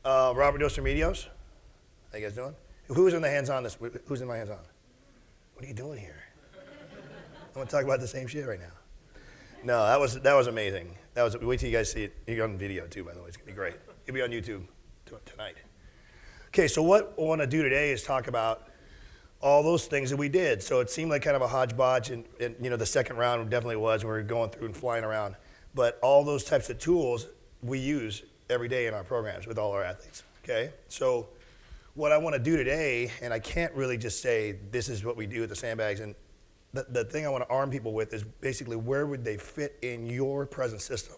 Robert Dos Remedios. How you guys doing? Who's in the hands-on this? Who's in my hands-on? What are you doing here? I'm gonna talk about the same shit right now. No, that was amazing. Wait till you guys see it. You're on video too, by the way. It's gonna be great. It'll be on YouTube tonight. Okay, so what I want to do today is talk about all those things that we did. So it seemed like kind of a hodgepodge, and the second round definitely was. We were going through and flying around. But all those types of tools we use every day in our programs with all our athletes, okay? So what I want to do today, and I can't really just say this is what we do with the sandbags, and the thing I want to arm people with is basically where would they fit in your present system?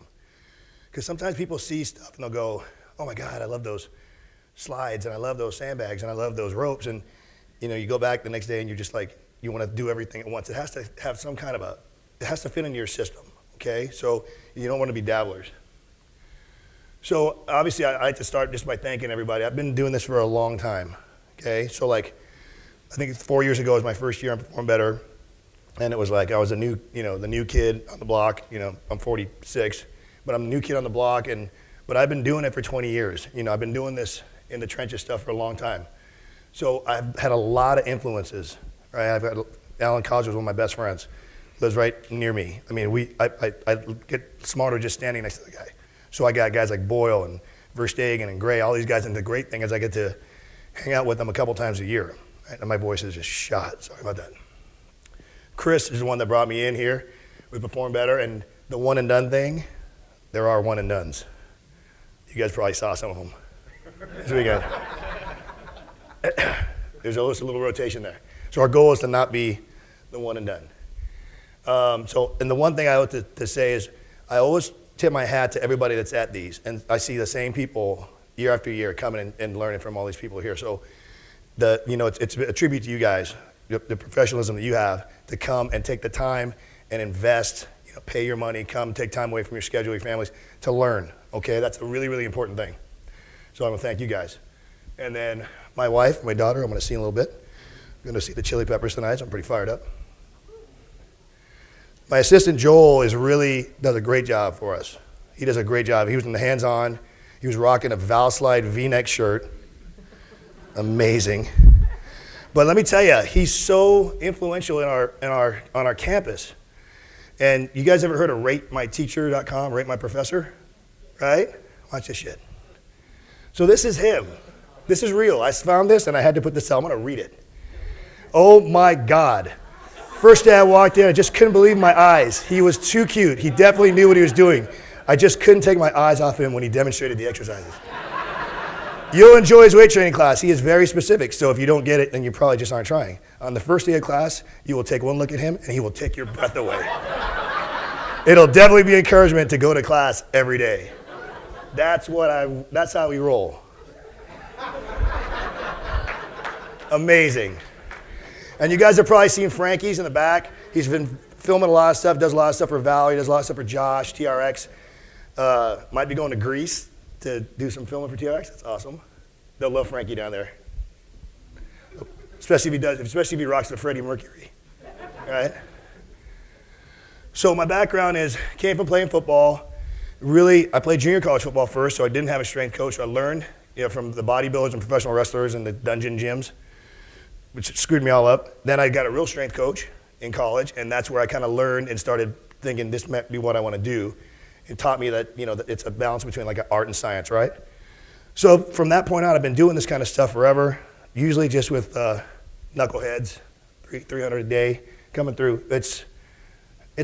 Because sometimes people see stuff and they'll go, oh my God, I love those slides, and I love those sandbags, and I love those ropes, and you go back the next day and you're just like, you want to do everything at once. It has to have some kind of it has to fit into your system, okay? So you don't want to be dabblers. So obviously I like to start just by thanking everybody. I've been doing this for a long time, okay? So I think 4 years ago was my first year on Perform Better, and it was like I was the new kid on the block. I'm 46, but I'm the new kid on the block, but I've been doing it for 20 years. I've been doing this in the trenches stuff for a long time. So I've had a lot of influences, right? I've got Alan College was one of my best friends. Lives right near me. I mean, I get smarter just standing next to the guy. So I got guys like Boyle and Verstegen and Gray, all these guys, and the great thing is I get to hang out with them a couple times a year. Right? And my voice is just shot, sorry about that. Chris is the one that brought me in here. We Perform Better, and the one and done thing, there are one and dones. You guys probably saw some of them this weekend. There's always a little rotation there. So our goal is to not be the one and done. And the one thing I like to say is I always tip my hat to everybody that's at these, and I see the same people year after year coming and learning from all these people here. So it's a tribute to you guys, the professionalism that you have to come and take the time and invest, pay your money, come take time away from your schedule, your families, to learn, okay? That's a really, really important thing. So I want to thank you guys. And then my wife, my daughter, I'm going to see in a little bit. I'm going to see the Chili Peppers tonight, so I'm pretty fired up. My assistant Joel does a great job for us. He does a great job. He was in the hands-on. He was rocking a Valslide V-neck shirt. Amazing. But let me tell you, he's so influential on our campus. And you guys ever heard of RateMyTeacher.com, Rate My Professor? Right? Watch this shit. So this is him. This is real. I found this and I had to put this out. I'm going to read it. Oh my God. First day I walked in, I just couldn't believe my eyes. He was too cute. He definitely knew what he was doing. I just couldn't take my eyes off him when he demonstrated the exercises. You'll enjoy his weight training class. He is very specific, so if you don't get it, then you probably just aren't trying. On the first day of class, you will take one look at him and he will take your breath away. It'll definitely be encouragement to go to class every day. That's how we roll. Amazing. And you guys have probably seen Frankie's in the back. He's been filming a lot of stuff, does a lot of stuff for Valerie, does a lot of stuff for Josh, TRX. Might be going to Greece to do some filming for TRX. That's awesome. They'll love Frankie down there. Especially if he rocks the Freddie Mercury. Right? So my background is, came from playing football. Really, I played junior college football first, so I didn't have a strength coach. So I learned from the bodybuilders and professional wrestlers and the dungeon gyms, which screwed me all up. Then I got a real strength coach in college, and that's where I kind of learned and started thinking this might be what I want to do. It taught me that, that it's a balance between like art and science, right? So from that point on, I've been doing this kind of stuff forever, usually just with knuckleheads, 300 a day coming through. It's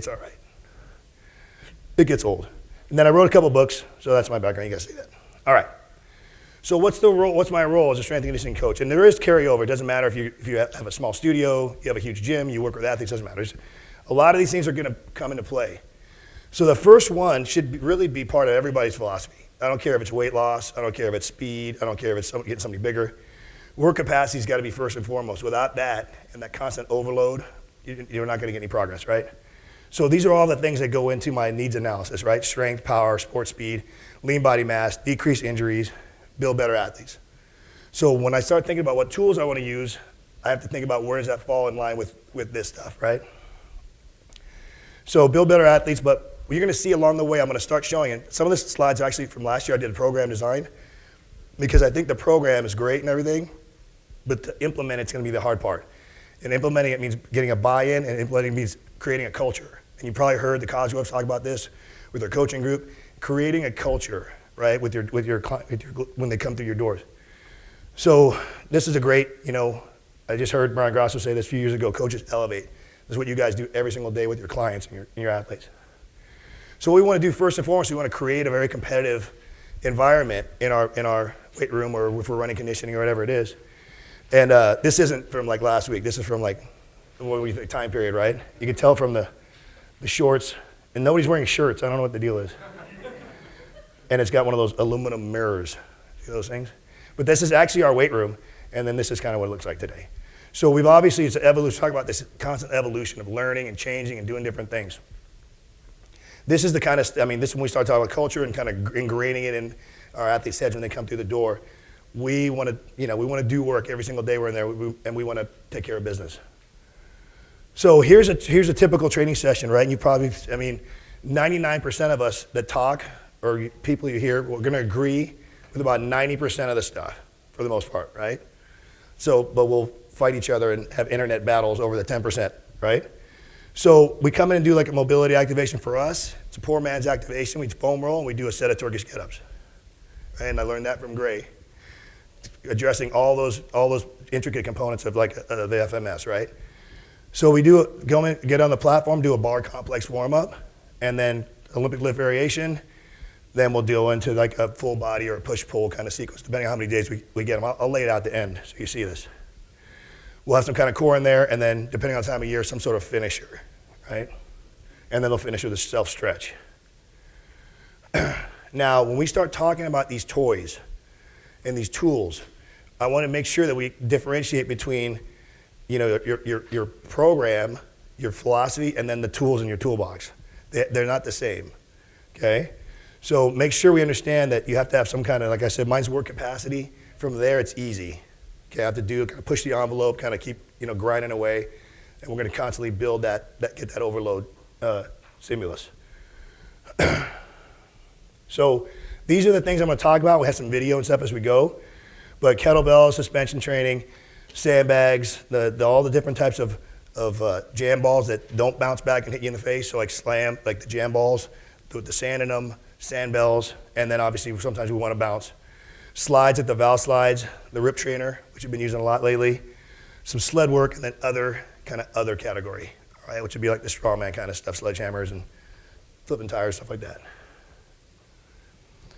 all right. It gets old. And then I wrote a couple books, so that's my background. You guys see that. All right. So what's my role as a strength and conditioning coach? And there is carryover. It doesn't matter if you have a small studio, you have a huge gym, you work with athletes, doesn't matter. A lot of these things are going to come into play. So the first one should really be part of everybody's philosophy. I don't care if it's weight loss, I don't care if it's speed, I don't care if it's getting somebody bigger. Work capacity's got to be first and foremost. Without that and that constant overload, you're not going to get any progress, right? So these are all the things that go into my needs analysis, right? Strength, power, sport speed, lean body mass, decrease injuries, build better athletes. So when I start thinking about what tools I want to use, I have to think about where does that fall in line with this stuff, right? So build better athletes, but you're going to see along the way, I'm going to start showing it. Some of the slides are actually from last year. I did a program design. because I think the program is great and everything, but to implement it's going to be the hard part. And implementing it means getting a buy-in, and implementing means creating a culture. And you probably heard the Cosgroves talk about this with their coaching group, creating a culture, right, with your when they come through your doors. So this is a great, I just heard Brian Grosso say this a few years ago, coaches elevate. This is what you guys do every single day with your clients and your athletes. So what we want to do first and foremost, we want to create a very competitive environment in our weight room, or if we're running conditioning or whatever it is. And this isn't from like last week. This is from like the time period, right? You can tell from the shorts, and nobody's wearing shirts. I don't know what the deal is. And it's got one of those aluminum mirrors. See those things? But this is actually our weight room, and then this is kind of what it looks like today. So we've obviously, it's an evolution, talk about this constant evolution of learning and changing and doing different things. This is the kind of, this is when we start talking about culture and kind of ingraining it in our athletes' heads when they come through the door. We want to do work every single day we're in there, and we want to take care of business. So here's a typical training session, right? And you probably, 99% of us that talk, or people you hear, we're going to agree with about 90% of the stuff, for the most part, right? So, but we'll fight each other and have internet battles over the 10%, right? So we come in and do like a mobility activation for us. It's a poor man's activation. We foam roll and we do a set of Turkish get-ups. Right? And I learned that from Gray, addressing all those intricate components of like the FMS, right? So we go in, get on the platform, do a bar complex warm-up, and then Olympic lift variation. Then we'll deal into like a full body or a push-pull kind of sequence, depending on how many days we get them. I'll lay it out at the end so you see this. We'll have some kind of core in there, and then depending on the time of year, some sort of finisher, right? And then they'll finish with a self-stretch. Now, when we start talking about these toys and these tools, I want to make sure that we differentiate between, your program, your philosophy, and then the tools in your toolbox. They're not the same, okay? So make sure we understand that you have to have some kind of, like I said, mine's work capacity. From there, it's easy. Okay, I have to kind of push the envelope, kind of keep, grinding away, and we're going to constantly build get that overload stimulus. So these are the things I'm going to talk about. We have some video and stuff as we go, but kettlebells, suspension training, sandbags, all the different types of jam balls that don't bounce back and hit you in the face. So like slam, like the jam balls with the sand in them, sand bells, and then obviously sometimes we want to bounce. Slides at the Val slides, the Rip Trainer, which I've been using a lot lately, some sled work, and then other category, all right, which would be like the strongman kind of stuff, sledgehammers and flipping tires, stuff like that.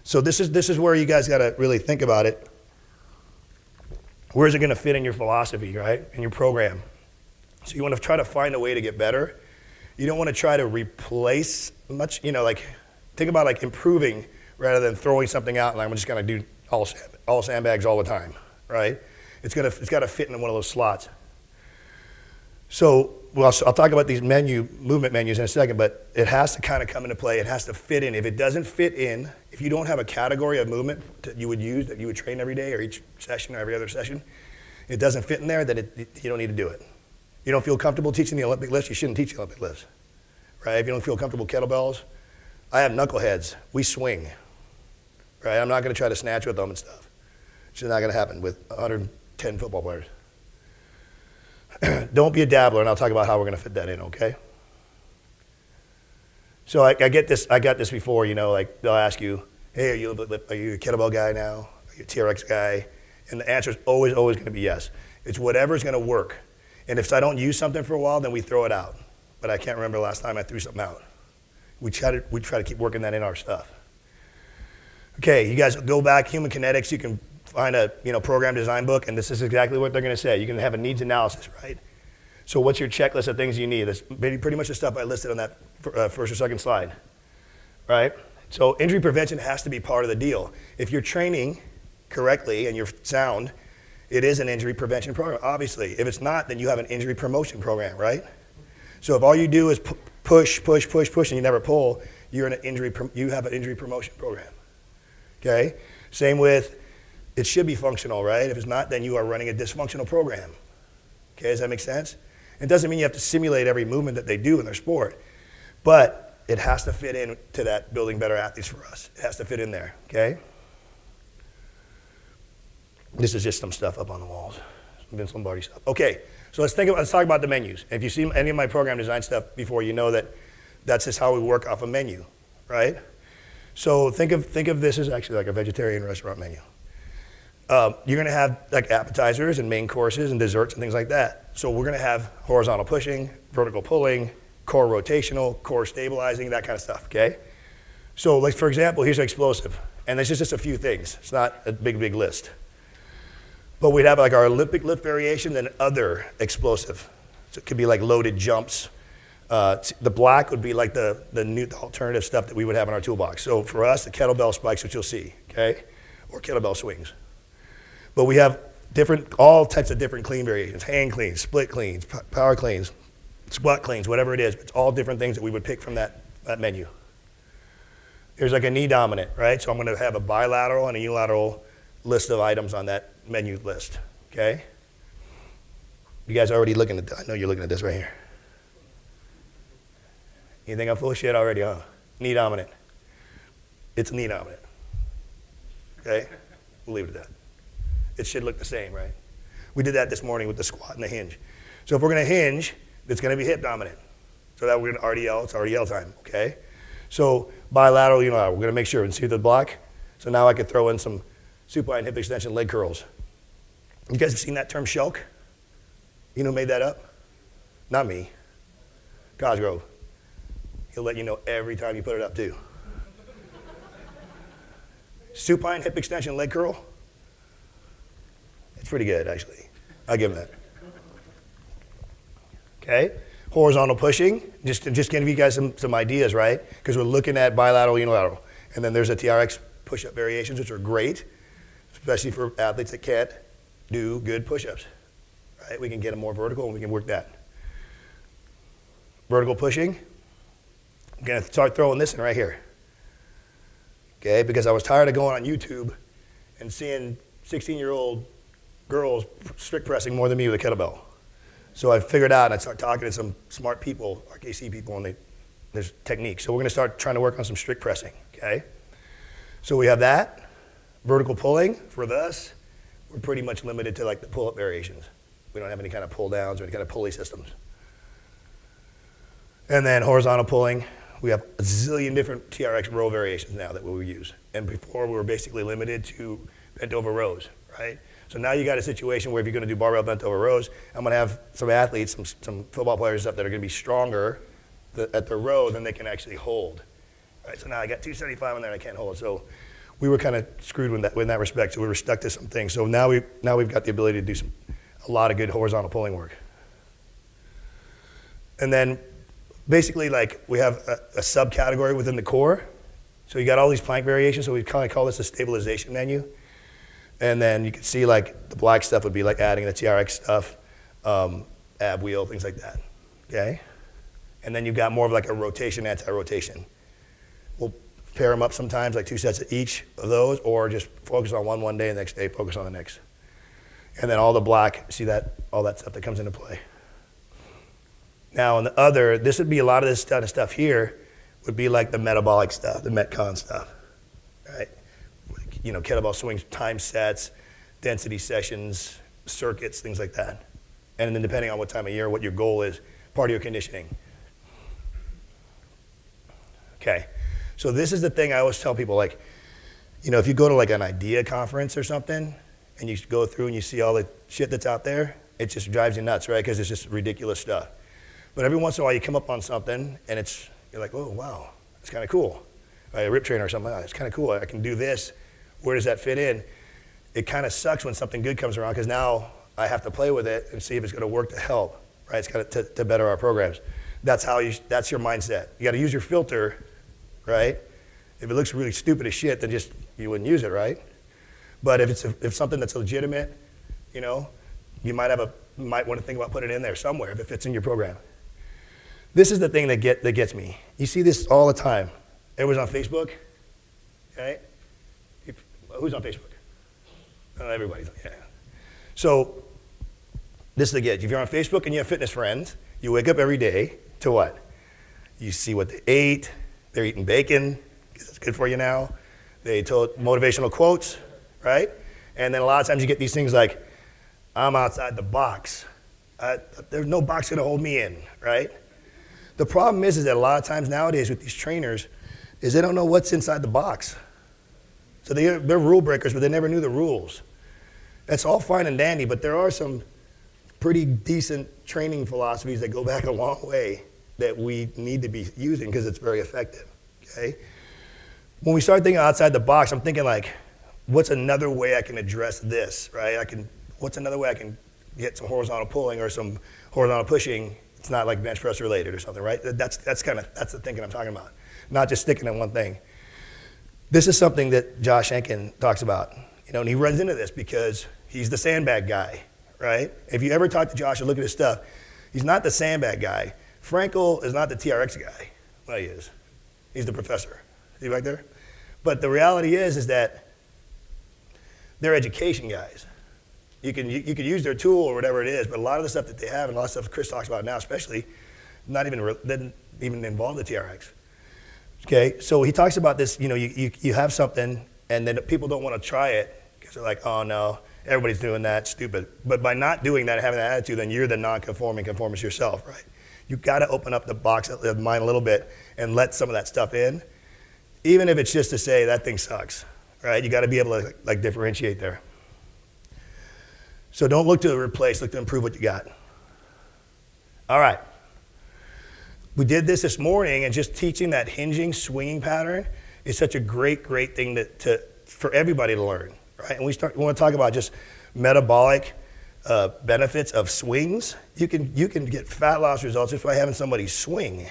So this is where you guys got to really think about it. Where is it going to fit in your philosophy, right, in your program? So you want to try to find a way to get better. You don't want to try to replace much, think about like improving rather than throwing something out and I'm just going to do all sandbags all the time, right? It's got to fit in one of those slots. So, I'll talk about these movement menus in a second, but it has to kind of come into play. It has to fit in. If it doesn't fit in, if you don't have a category of movement that you would use, that you would train every day or each session or every other session, it doesn't fit in there, then you don't need to do it. You don't feel comfortable teaching the Olympic lifts, you shouldn't teach the Olympic lifts, right? If you don't feel comfortable kettlebells, I have knuckleheads. We swing, right? I'm not going to try to snatch with them and stuff. It's just not going to happen with 110 football players. Don't be a dabbler, and I'll talk about how we're going to fit that in, okay? So I got this before, like they'll ask you, hey, are you a kettlebell guy now? Are you a TRX guy? And the answer is always going to be yes. It's whatever's going to work. And if I don't use something for a while, then we throw it out. But I can't remember the last time I threw something out. We try to keep working that in our stuff. Okay, you guys go back, Human Kinetics, you can find a program design book, and this is exactly what they're going to say. You can have a needs analysis, right? So what's your checklist of things you need? That's pretty much the stuff I listed on that first or second slide, right? So injury prevention has to be part of the deal. If you're training correctly and you're sound, it is an injury prevention program, obviously. If it's not, then you have an injury promotion program, right? So if all you do is push, and you never pull, you have an injury promotion program, okay? Same with, it should be functional, right? If it's not, then you are running a dysfunctional program. Okay, does that make sense? It doesn't mean you have to simulate every movement that they do in their sport, but it has to fit into that building better athletes for us. It has to fit in there, okay? This is just some stuff up on the walls. Vince Lombardi stuff. Okay, so let's talk about the menus. If you've seen any of my program design stuff before, you know that that's just how we work off a menu, right? So think of this as actually like a vegetarian restaurant menu. You're gonna have like appetizers and main courses and desserts and things like that. So we're gonna have horizontal pushing, vertical pulling, core rotational, core stabilizing, that kind of stuff, okay? So like for example, here's an explosive. And this is just a few things. It's not a big list. But we'd have like our Olympic lift variation and other explosive. So it could be like loaded jumps. The black would be like the new alternative stuff that we would have in our toolbox. So for us, the kettlebell spikes, which you'll see, okay? Or kettlebell swings. But we have all types of different clean variations, hand cleans, split cleans, power cleans, squat cleans, whatever it is. It's all different things that we would pick from that menu. There's like a knee dominant, right? So I'm gonna have a bilateral and a unilateral list of items on that menu list, okay? You guys are already looking at, I know you're looking at this right here. You think I'm full of shit already, huh? Knee dominant. It's knee dominant, okay? We'll leave it at that. It should look the same, right? We did that this morning with the squat and the hinge. So if we're gonna hinge, it's gonna be hip dominant. So that we're gonna RDL, it's RDL time, okay? So bilateral, unilateral, we're gonna make sure, and see the block? So now I could throw in some supine hip extension leg curls. You guys have seen that term Shelk? You know who made that up? Not me. Cosgrove. He'll let you know every time you put it up too. Supine hip extension leg curl? It's pretty good actually. I'll give him that. Okay, horizontal pushing, just giving you guys some ideas, right? Because we're looking at bilateral, unilateral. And then there's a TRX push-up variations, which are great, especially for athletes that can't do good push-ups, right? We can get them more vertical and we can work that. Vertical pushing, I'm gonna start throwing this in right here. Okay, because I was tired of going on YouTube and seeing 16-year-old girls strict pressing more than me with a kettlebell. So I figured out, and I started talking to some smart people, RKC people, and there's techniques. So we're gonna start trying to work on some strict pressing, okay? So we have that. Vertical pulling, for us, we're pretty much limited to like the pull-up variations. We don't have any kind of pull downs or any kind of pulley systems. And then horizontal pulling, we have a zillion different TRX row variations now that we will use. And before we were basically limited to bent over rows, right? So now you got a situation where if you're gonna do barbell bent over rows, I'm gonna have some athletes, some football players and stuff that are gonna be stronger at the row than they can actually hold. Right, so now I got 275 on there and I can't hold. So we were kind of screwed in that respect. So we were stuck to some things. So now we've got the ability to do a lot of good horizontal pulling work. And then basically like we have a subcategory within the core. So you got all these plank variations. So we kind of call this a stabilization menu. And then you can see like the black stuff would be like adding the TRX stuff, ab wheel, things like that, okay? And then you've got more of like a rotation, anti-rotation. We'll pair them up sometimes, like 2 sets of each of those, or just focus on one day, and the next day focus on the next. And then all the black, see that, all that stuff that comes into play. Now on the other, this would be a lot of this kind of stuff here would be like the metabolic stuff, the Metcon stuff, right? You know, kettlebell swings, time sets, density sessions, circuits, things like that. And then depending on what time of year, what your goal is, part of your conditioning. Okay, so this is the thing I always tell people, like, you know, if you go to like an IDEA conference or something, and you go through and you see all the shit that's out there, it just drives you nuts, right? Because it's just ridiculous stuff. But every once in a while you come up on something and you're like, oh, wow, it's kind of cool. Right, a rip trainer or something like that, it's kind of cool. I can do this. Where does that fit in? It kind of sucks when something good comes around because now I have to play with it and see if it's going to work to help, right? It's got to better our programs. That's your mindset. You got to use your filter, right? If it looks really stupid as shit, then just you wouldn't use it, right? But if something that's legitimate, you know, you might want to think about putting it in there somewhere if it fits in your program. This is the thing that gets me. You see this all the time. Everyone's on Facebook, okay? Who's on Facebook? Not everybody's, yeah. So this is the get. If you're on Facebook and you have fitness friends, you wake up every day to what? You see what they ate. They're eating bacon because it's good for you now. They told motivational quotes, right? And then a lot of times you get these things like, I'm outside the box. There's no box going to hold me in, right? The problem is that a lot of times nowadays with these trainers is they don't know what's inside the box. So they're rule breakers, but they never knew the rules. That's all fine and dandy, but there are some pretty decent training philosophies that go back a long way that we need to be using because it's very effective, okay? When we start thinking outside the box, I'm thinking like, what's another way I can address this, right? What's another way I can get some horizontal pulling or some horizontal pushing? It's not like bench press related or something, right? That's the thinking I'm talking about, not just sticking in one thing. This is something that Josh Henkin talks about, and he runs into this because he's the sandbag guy, right? If you ever talk to Josh and look at his stuff, he's not the sandbag guy. Frankel is not the TRX guy. Well, he is. He's the professor. See back there? But the reality is that they're education guys. You can use their tool or whatever it is, but a lot of the stuff that they have and a lot of stuff Chris talks about now, especially, didn't even involve the TRX. Okay, so he talks about this. You have something, and then people don't want to try it because they're like, oh no, everybody's doing that, stupid. But by not doing that, having that attitude, then you're the non-conforming conformist yourself, right? You got to open up the box of the mind a little bit and let some of that stuff in, even if it's just to say that thing sucks, right? You got to be able to like differentiate there. So don't look to replace, look to improve what you got. All right. We did this morning, and just teaching that hinging, swinging pattern is such a great thing for everybody to learn, right? And we want to talk about just metabolic benefits of swings. You can get fat loss results just by having somebody swing,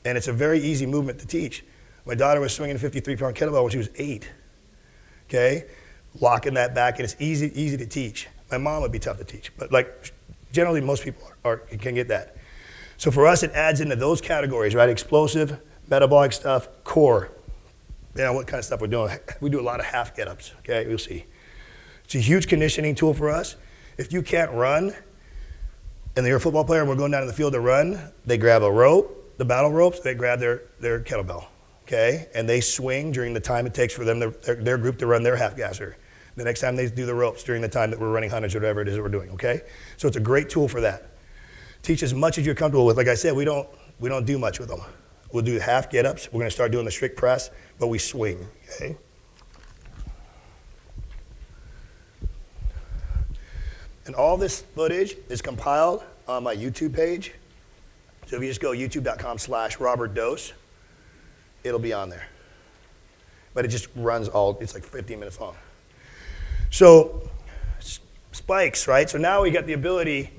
and it's a very easy movement to teach. My daughter was swinging a 53-pound kettlebell when she was 8, okay? Locking that back, and it's easy to teach. My mom would be tough to teach, but like generally most people can get that. So for us, it adds into those categories, right? Explosive, metabolic stuff, core. What kind of stuff we're doing. We do a lot of half get-ups, okay? You'll see. It's a huge conditioning tool for us. If you can't run, and you're a football player and we're going down to the field to run, they grab a rope, the battle ropes, they grab their kettlebell, okay? And they swing during the time it takes for them, their group to run their half gasser. The next time they do the ropes during the time that we're running hundreds or whatever it is that we're doing, okay? So it's a great tool for that. Teach as much as you're comfortable with. Like I said, we don't do much with them. We'll do half get-ups. We're going to start doing the strict press, but we swing, okay? And all this footage is compiled on my YouTube page. So if you just go youtube.com/Robert Dose, it'll be on there. But it just runs it's like 15 minutes long. So spikes, right? So now we got the ability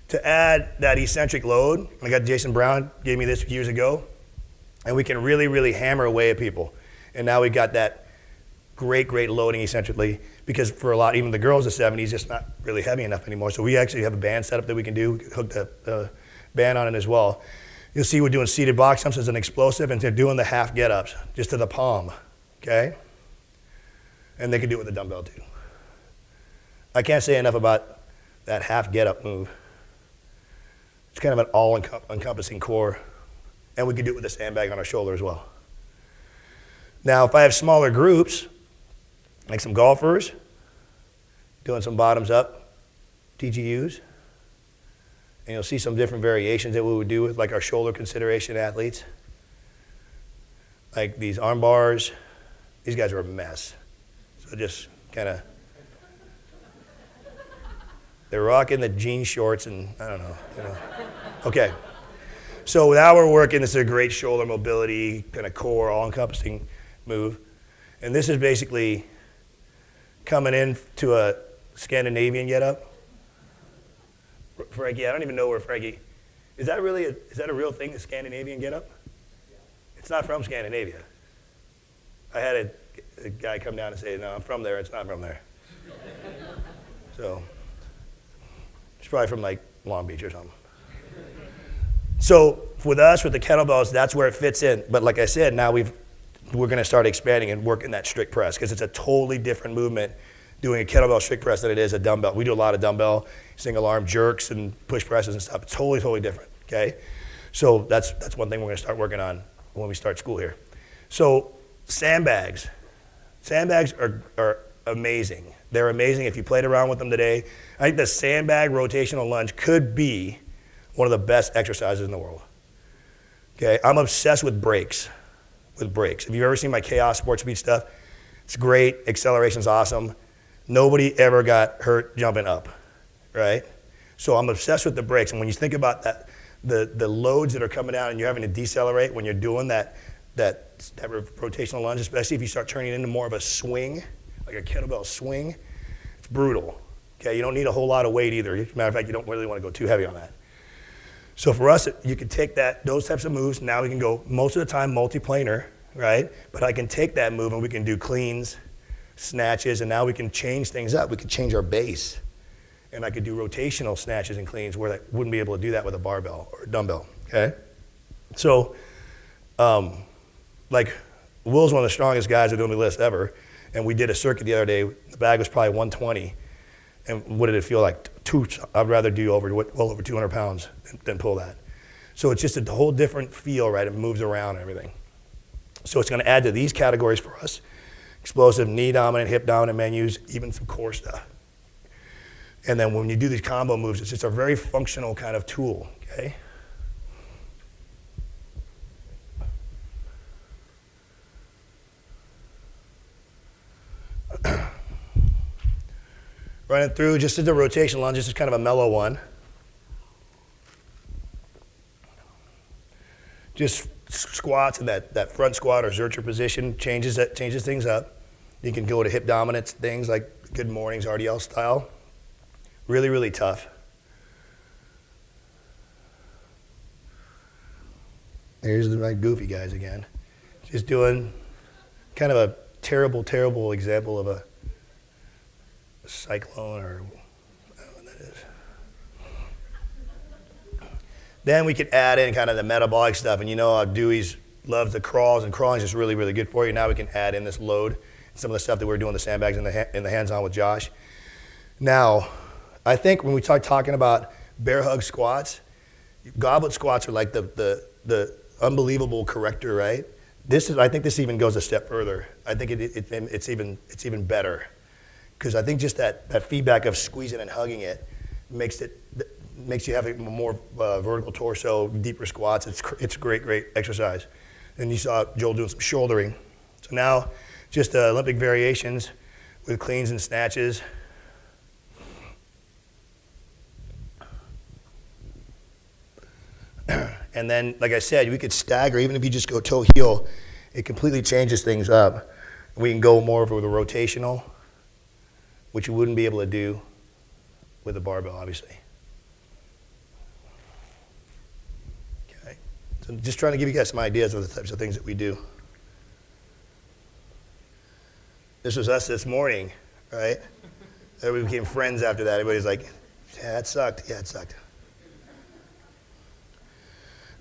to add that eccentric load. I got Jason Brown gave me this years ago, and we can really hammer away at people. And now we got that great loading eccentrically, because for a lot, even the girls of 70s, just not really heavy enough anymore. So we actually have a band setup that we can do. We can hook the band on it as well. You'll see we're doing seated box jumps as an explosive, and they're doing the half get-ups just to the palm, okay? And they can do it with a dumbbell too. I can't say enough about that half get-up move. It's kind of an all-encompassing core, and we can do it with a sandbag on our shoulder as well. Now, if I have smaller groups, like some golfers, doing some bottoms-up TGUs, and you'll see some different variations that we would do with like our shoulder consideration athletes, like these arm bars. These guys are a mess, so just kind of. They're rocking the jean shorts and I don't know, Okay, so now we're working, this is a great shoulder mobility, kind of core, all-encompassing move. And this is basically coming into a Scandinavian get-up. Frankie, I don't even know where Frankie, is that a real thing, the Scandinavian get-up? It's not from Scandinavia. I had a guy come down and say, no, I'm from there, it's not from there. So. It's probably from like Long Beach or something. So with us, with the kettlebells, that's where it fits in. But like I said, now we're going to start expanding and working that strict press, because it's a totally different movement doing a kettlebell strict press than it is a dumbbell. We do a lot of dumbbell single arm jerks and push presses and stuff. It's totally different, okay? So that's one thing we're going to start working on when we start school here. So sandbags. Sandbags are amazing. They're amazing if you played around with them today. I think the sandbag rotational lunge could be one of the best exercises in the world. Okay, I'm obsessed with brakes. If you've ever seen my Chaos Sports Beat stuff, it's great, acceleration's awesome. Nobody ever got hurt jumping up, right? So I'm obsessed with the brakes, and when you think about that, the loads that are coming down and you're having to decelerate when you're doing that rotational lunge, especially if you start turning it into more of a swing, like a kettlebell swing, it's brutal. Okay, you don't need a whole lot of weight either. As a matter of fact, you don't really want to go too heavy on that. So for us, you could take those types of moves. Now we can go most of the time multiplanar, right? But I can take that move and we can do cleans, snatches, and now we can change things up. We could change our base. And I could do rotational snatches and cleans where I wouldn't be able to do that with a barbell or a dumbbell, okay? So, like, Will's one of the strongest guys on the list ever, and we did a circuit the other day. The bag was probably 120, and what did it feel like? I'd rather do well over 200 pounds than pull that. So it's just a whole different feel, right? It moves around and everything. So it's gonna add to these categories for us: explosive, knee dominant, hip dominant menus, even some core stuff. And then when you do these combo moves, it's just a very functional kind of tool, okay? Running through, just did the rotation lunge. This is kind of a mellow one. Just squats and that front squat or Zercher position changes things up. You can go to hip dominance things like Good Mornings, RDL style. Really, really tough. Here's my goofy guys again. Just doing kind of a terrible, terrible example of a cyclone, or I don't know what that is. Then we could add in kind of the metabolic stuff, and you know how Dewey's loves the crawls, and crawling is just really, really good for you. Now we can add in this load, some of the stuff that we were doing the sandbags in the hands-on with Josh. Now, I think when we start talking about bear hug squats, goblet squats are like the unbelievable corrector, right? I think this even goes a step further. I think it's even better, because I think just that feedback of squeezing and hugging it makes you have a more vertical torso, deeper squats. It's a great exercise. And you saw Joel doing some shouldering. So now just Olympic variations with cleans and snatches. And then, like I said, we could stagger. Even if you just go toe heel, it completely changes things up. We can go more with a rotational, which you wouldn't be able to do with a barbell, obviously. Okay. So just trying to give you guys some ideas of the types of things that we do. This was us this morning, right? We became friends after that. Everybody's like, yeah, it sucked. Yeah, it sucked.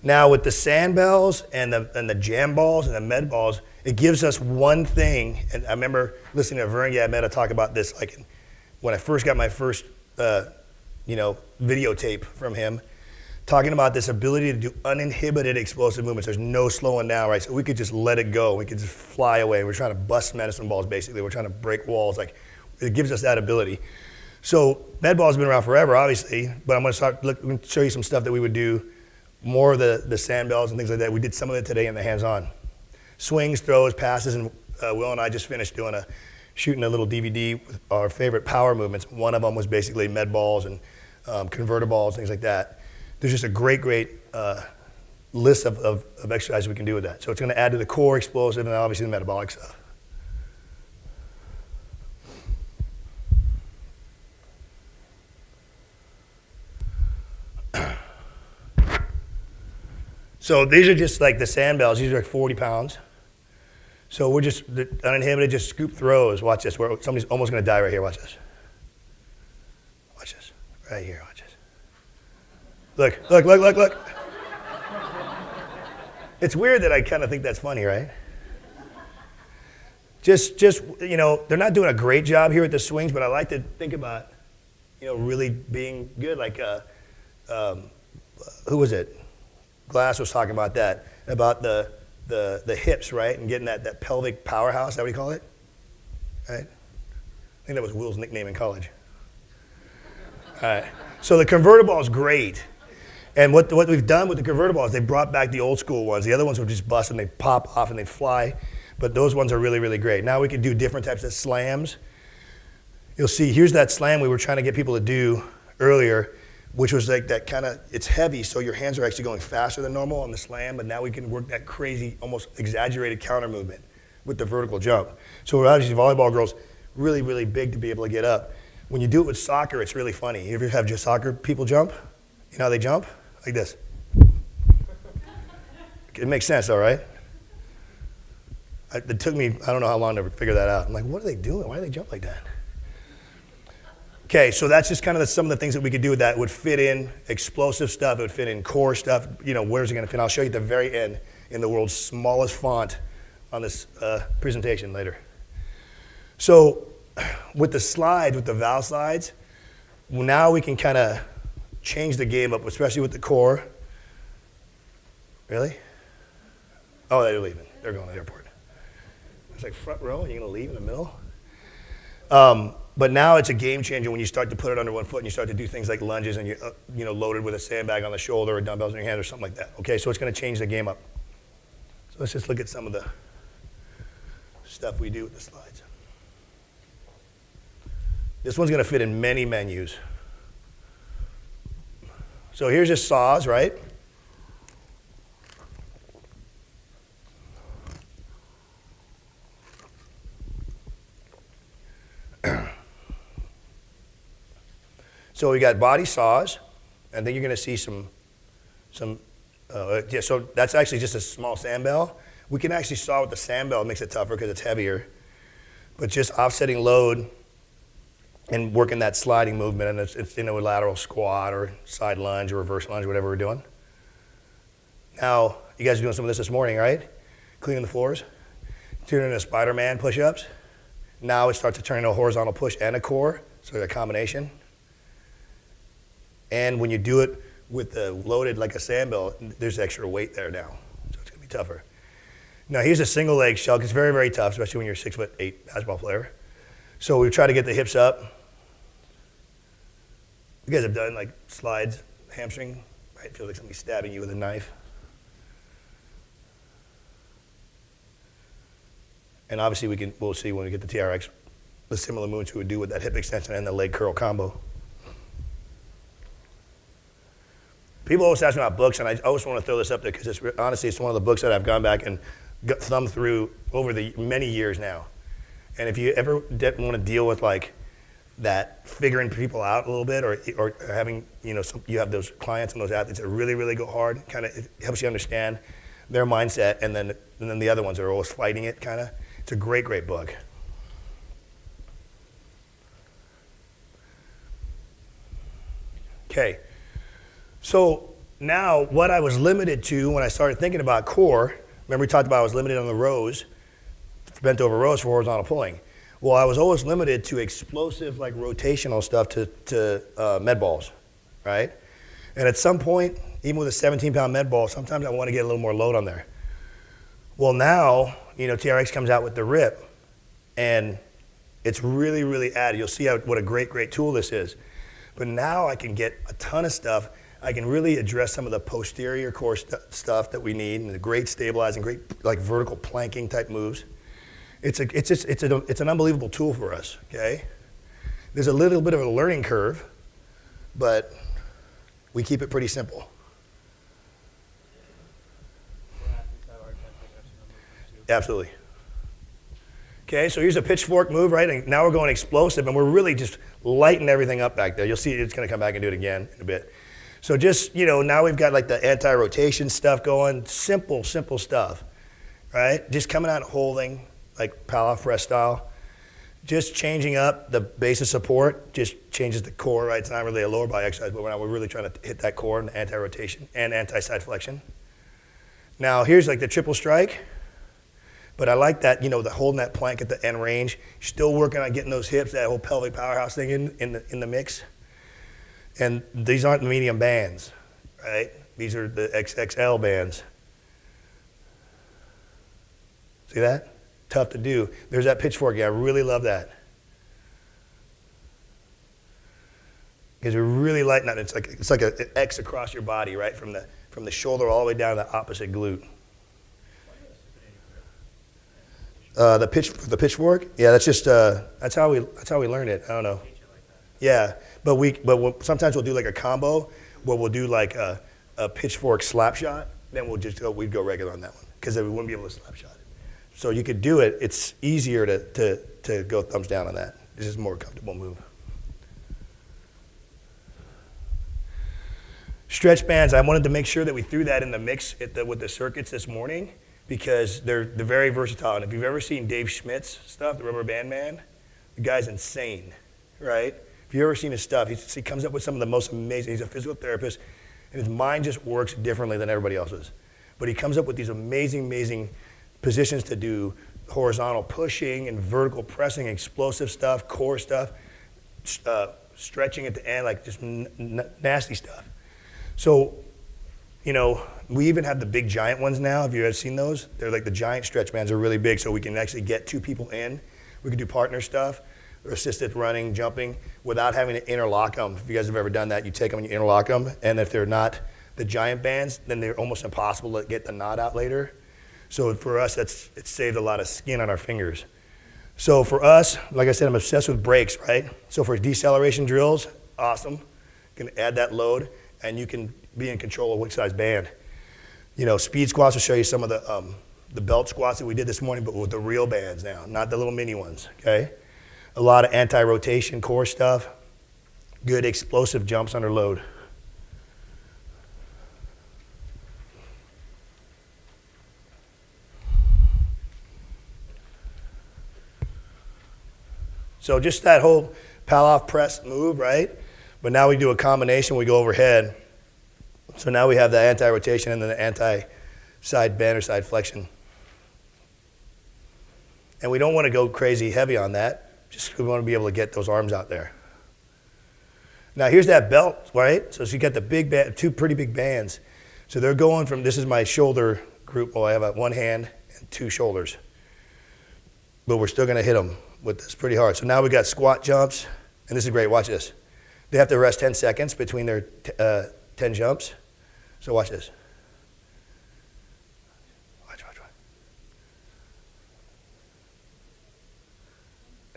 Now with the sandbells and the jam balls and the med balls, it gives us one thing. And I remember listening to Vern Yameta talk about this, like when I first got my first, videotape from him, talking about this ability to do uninhibited explosive movements. There's no slowing down, right? So we could just let it go. We could just fly away. We're trying to bust medicine balls, basically. We're trying to break walls. Like, it gives us that ability. So med balls have been around forever, obviously, but I'm going to show you some stuff that we would do. More of the sandbells and things like that. We did some of it today in the hands-on. Swings, throws, passes, and Will and I just finished shooting a little DVD with our favorite power movements. One of them was basically med balls and converter balls, things like that. There's just a great list of exercises we can do with that. So it's going to add to the core, explosive, and obviously the metabolic stuff. So these are just like the sandbells. These are like 40 pounds. So we're just uninhibited, just scoop throws. Watch this. Somebody's almost going to die right here. Watch this. Watch this. Right here. Watch this. Look. It's weird that I kind of think that's funny, right? Just they're not doing a great job here at the swings, but I like to think about, really being good. Like, who was it? Glass was talking about that, about the hips, right? And getting that pelvic powerhouse, is that what you call it? Right? think that was Will's nickname in college. All right. So the convertible is great. And what we've done with the convertible is they brought back the old school ones. The other ones would just bust and they'd pop off and they'd fly. But those ones are really, really great. Now we can do different types of slams. You'll see, here's that slam we were trying to get people to do earlier, which was like that kind of, it's heavy, so your hands are actually going faster than normal on the slam, but now we can work that crazy, almost exaggerated counter movement with the vertical jump. So obviously volleyball girls, really, really big to be able to get up. When you do it with soccer, it's really funny. You ever have just soccer people jump? You know how they jump? Like this. It makes sense though, right? It took me, I don't know how long to figure that out. I'm like, what are they doing? Why do they jump like that? Okay, so that's just kind of some of the things that we could do that would fit in explosive stuff, it would fit in core stuff. You know, where's it gonna fit? I'll show you at the very end in the world's smallest font on this presentation later. So with the slides, with the Val slides, now we can kind of change the game up, especially with the core. Really? Oh, they're leaving. They're going to the airport. It's like front row, and you're going to leave in the middle? But now it's a game changer when you start to put it under one foot and you start to do things like lunges and you're loaded with a sandbag on the shoulder or dumbbells in your hand or something like that. Okay, so it's going to change the game up. So let's just look at some of the stuff we do with the slides. This one's going to fit in many menus. So here's just saws, right? So we got body saws, and then you're going to see yeah, so that's actually just a small sand bell. We can actually saw with the sand bell, it makes it tougher because it's heavier. But just offsetting load and working that sliding movement, and it's in a lateral squat or side lunge or reverse lunge, whatever we're doing. Now, you guys are doing some of this morning, right? Cleaning the floors, tuning into Spider-Man push-ups. Now it starts to turn into a horizontal push and a core, so a combination. And when you do it with the loaded like a sand bell, there's extra weight there now, so it's gonna be tougher. Now here's a single leg shuck. It's very, very tough, especially when you're a 6'8" basketball player. So we try to get the hips up. You guys have done like slides, hamstring, right? It feels like somebody's stabbing you with a knife. And obviously we'll see when we get the TRX, the similar movements we would do with that hip extension and the leg curl combo. People always ask me about books, and I always want to throw this up there because honestly, it's one of the books that I've gone back and thumbed through over the many years now. And if you ever want to deal with like that figuring people out a little bit, or having, you have those clients and those athletes that really, really go hard, kind of it helps you understand their mindset, and then the other ones that are always fighting it, kind of. It's a great, great book. Okay. So now what I was limited to when I started thinking about core, remember we talked about I was limited on the rows, bent over rows for horizontal pulling. Well, I was always limited to explosive, like rotational stuff to med balls, right? And at some point, even with a 17-pound med ball, sometimes I want to get a little more load on there. Well, now, TRX comes out with the RIP, and it's really, really added. You'll see what a great, great tool this is. But now I can get a ton of stuff. I can really address some of the posterior core stuff that we need, and the great stabilizing, great like vertical planking type moves. It's an unbelievable tool for us. Okay, there's a little bit of a learning curve, but we keep it pretty simple. Absolutely. Okay, so here's a pitchfork move, right? And now we're going explosive, and we're really just lighting everything up back there. You'll see it's going to come back and do it again in a bit. So just, now we've got like the anti-rotation stuff going, simple stuff, right? Just coming out and holding, like Pallof press style. Just changing up the base of support, just changes the core, right? It's not really a lower body exercise, but we're really trying to hit that core and anti-rotation and anti-side flexion. Now here's like the triple strike. But I like that, the holding that plank at the end range, still working on getting those hips, that whole pelvic powerhouse thing in the mix. And these aren't the medium bands, right? These are the XXL bands. See that? Tough to do. There's that pitchfork. Yeah, I really love that. Because you're really lighten up. It's like an X across your body, right? From the shoulder all the way down to the opposite glute. The pitchfork? Yeah, that's just that's how we learn it. I don't know. Yeah, but sometimes we'll do like a combo where we'll do like a pitchfork slap shot. Then we'd go regular on that one because we wouldn't be able to slap shot it. So you could do it. It's easier to go thumbs down on that. This is a more comfortable move. Stretch bands. I wanted to make sure that we threw that in the mix with the circuits this morning, because they're very versatile. And if you've ever seen Dave Schmidt's stuff, the Rubber Band Man, the guy's insane, right? If you've ever seen his stuff, he comes up with some of the most amazing, he's a physical therapist, and his mind just works differently than everybody else's. But he comes up with these amazing, amazing positions to do horizontal pushing and vertical pressing, explosive stuff, core stuff, stretching at the end, like just nasty stuff. So, we even have the big giant ones now. Have you ever seen those? They're like the giant stretch bands are really big, so we can actually get 2 people in. We can do partner stuff, or assisted running, jumping, without having to interlock them. If you guys have ever done that, you take them and you interlock them, and if they're not the giant bands, then they're almost impossible to get the knot out later. So for us, it saved a lot of skin on our fingers. So for us, like I said, I'm obsessed with brakes, right? So for deceleration drills, awesome. You can add that load, and you can be in control of which size band. Speed squats will show you some of the belt squats that we did this morning, but with the real bands now, not the little mini ones, okay? A lot of anti-rotation core stuff, good explosive jumps under load. So just that whole Palloff press move, right? But now we do a combination, we go overhead. So now we have the anti-rotation and then the anti-side bend or side flexion. And we don't want to go crazy heavy on that, just we want to be able to get those arms out there. Now here's that belt, right? So you got the big band, 2 pretty big bands. So they're going from, this is my shoulder group, I have 1 hand and 2 shoulders. But we're still going to hit them with this pretty hard. So now we got squat jumps, and this is great, watch this. They have to rest 10 seconds between their 10 jumps. So watch this. Watch.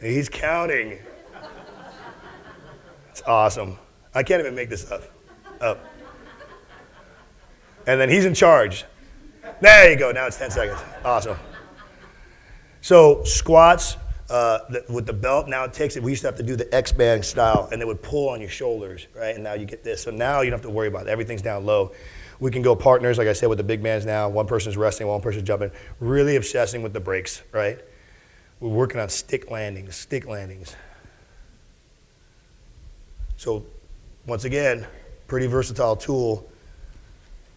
He's counting. It's awesome. I can't even make this up. And then he's in charge. There you go, now it's 10 seconds. Awesome. So squats, with the belt, now it takes it, we used to have to do the X-band style, and it would pull on your shoulders, right? And now you get this. So now you don't have to worry about it. Everything's down low. We can go partners, like I said, with the big bands now. One person's resting, one person's jumping. Really obsessing with the brakes, right? We're working on stick landings. So once again, pretty versatile tool.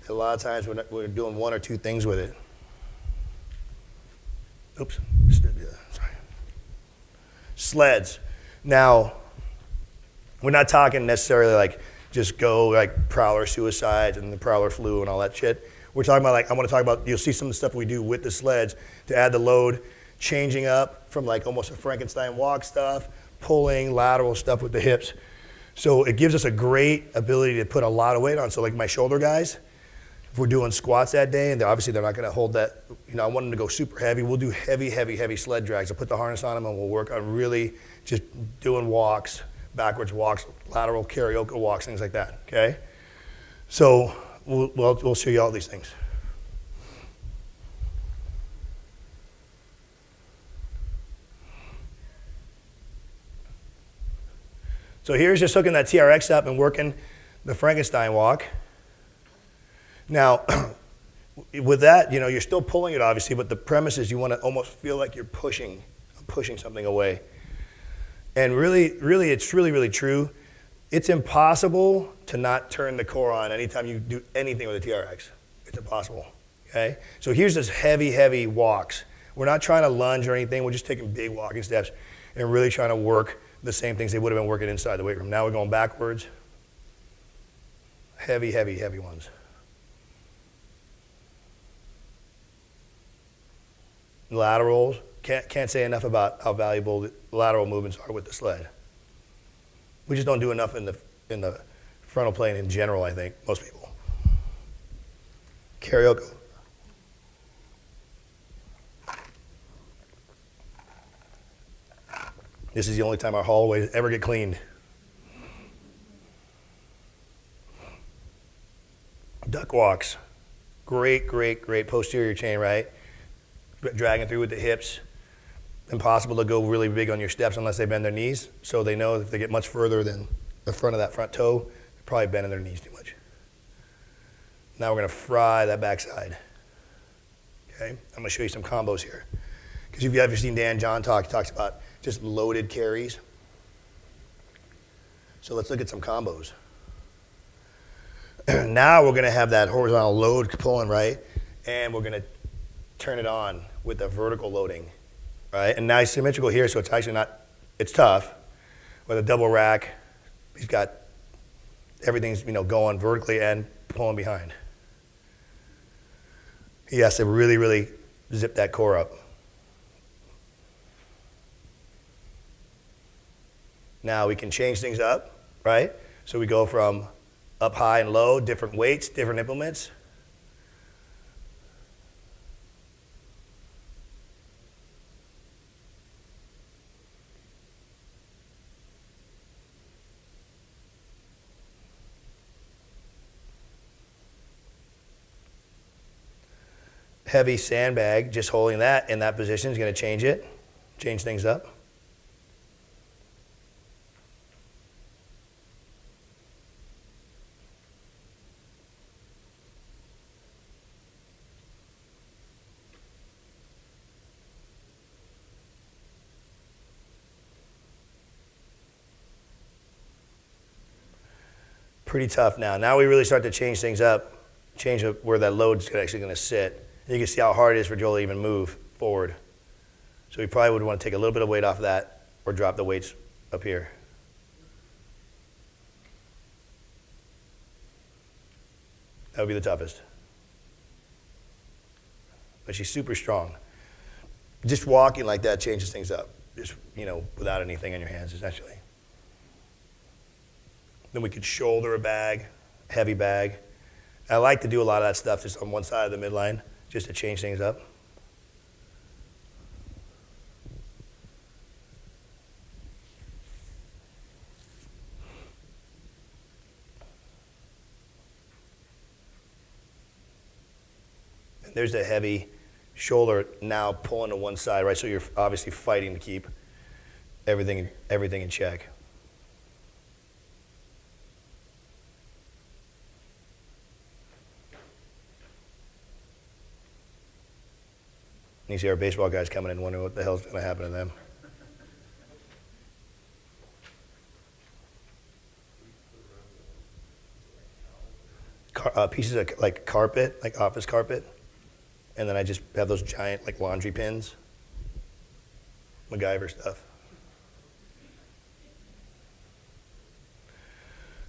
A lot of times we're doing 1 or 2 things with it. Oops, sorry. Sleds. Now, we're not talking necessarily like just go like prowler suicides and the prowler flu and all that shit. We're talking about I want to talk about, you'll see some of the stuff we do with the sleds to add the load, changing up from like almost a Frankenstein walk stuff, pulling lateral stuff with the hips. So it gives us a great ability to put a lot of weight on. So like my shoulder guys, if we're doing squats that day, and obviously they're not going to hold that, I want them to go super heavy. We'll do heavy sled drags. I'll put the harness on them, and we'll work on really just doing walks, backwards walks, lateral karaoke walks, things like that, okay? So we'll show you all these things. So here's just hooking that TRX up and working the Frankenstein walk. Now, with that, you're still pulling it obviously, but the premise is you want to almost feel like you're pushing something away. And really, it's really true. It's impossible to not turn the core on anytime you do anything with a TRX. It's impossible, okay? So here's this heavy walks. We're not trying to lunge or anything. We're just taking big walking steps and really trying to work the same things they would have been working inside the weight room. Now we're going backwards. Heavy ones. Laterals, can't say enough about how valuable the lateral movements are with the sled. We just don't do enough in in the frontal plane in general, I think, most people. Karaoke. This is the only time our hallways ever get cleaned. Duck walks. Great, great, great posterior chain, right? Dragging through with the hips. Impossible to go really big on your steps unless they bend their knees. So they know if they get much further than the front of that front toe, they're probably bending their knees too much. Now we're going to fry that backside. Okay? I'm going to show you some combos here. Because if you've ever seen Dan John talk, he talks about just loaded carries. So let's look at some combos. Now we're going to have that horizontal load pulling, right? And we're going to turn it on with the vertical loading, right? And now he's symmetrical here, so it's actually not, it's tough. With a double rack, he's got everything's, going vertically and pulling behind. He has to really, really zip that core up. Now we can change things up, right? So we go from up high and low, different weights, different implements. Heavy sandbag, just holding that in that position is going to change it, change things up. Pretty tough now. Now we really start to change things up, change where that load's actually going to sit. You can see how hard it is for Joel to even move forward. So we probably would want to take a little bit of weight off of that or drop the weights up here. That would be the toughest. But she's super strong. Just walking like that changes things up. Just, without anything in your hands, essentially. Then we could shoulder a bag, heavy bag. I like to do a lot of that stuff just on one side of the midline, just to change things up. And there's the heavy shoulder now pulling to one side, right? So you're obviously fighting to keep everything in check. And you see our baseball guys coming in wondering what the hell's going to happen to them. Pieces of like carpet, like office carpet. And then I just have those giant like laundry pins. MacGyver stuff.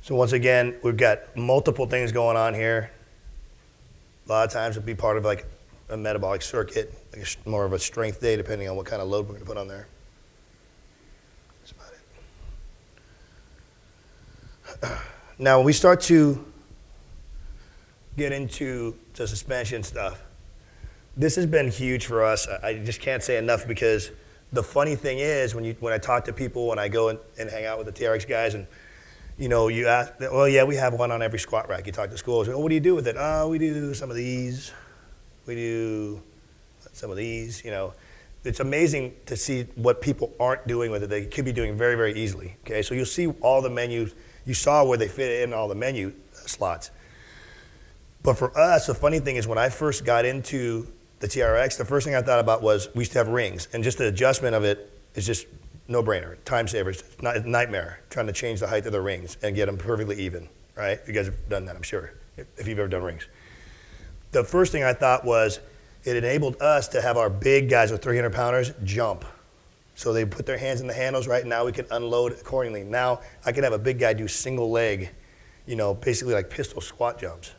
So once again, we've got multiple things going on here. A lot of times it'll be part of like a metabolic circuit, like more of a strength day, depending on what kind of load we're going to put on there. That's about it. Now, when we start to get into the suspension stuff, this has been huge for us. I just can't say enough because the funny thing is when I talk to people, when I go and hang out with the TRX guys, and you ask, well, yeah, we have one on every squat rack. You talk to schools, oh, what do you do with it? Oh, we do some of these. We do some of these, It's amazing to see what people aren't doing with it. They could be doing very, very easily, okay? So you'll see all the menus. You saw where they fit in all the menu slots. But for us, the funny thing is when I first got into the TRX, the first thing I thought about was we used to have rings. And just the adjustment of it is just no-brainer, time savers. It's not a nightmare trying to change the height of the rings and get them perfectly even, right? You guys have done that, I'm sure, if you've ever done rings. The first thing I thought was it enabled us to have our big guys with 300-pounders jump. So they put their hands in the handles, right? Now we can unload accordingly. Now I can have a big guy do single leg, basically like pistol squat jumps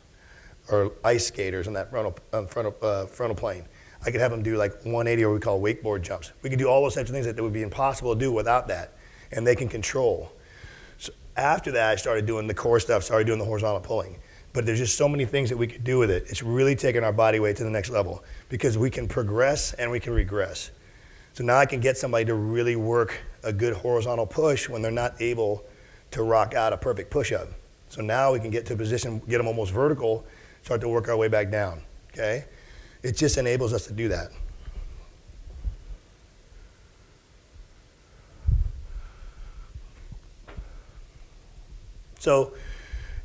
or ice skaters on that frontal plane. I could have them do like 180 or what we call wakeboard jumps. We can do all those types of things that would be impossible to do without that, and they can control. So After that, I started doing the core stuff, started doing the horizontal pulling. But there's just so many things that we could do with it. It's really taking our body weight to the next level because we can progress and we can regress. So now I can get somebody to really work a good horizontal push when they're not able to rock out a perfect push-up. So now we can get to a position, get them almost vertical, start to work our way back down, okay? It just enables us to do that. So,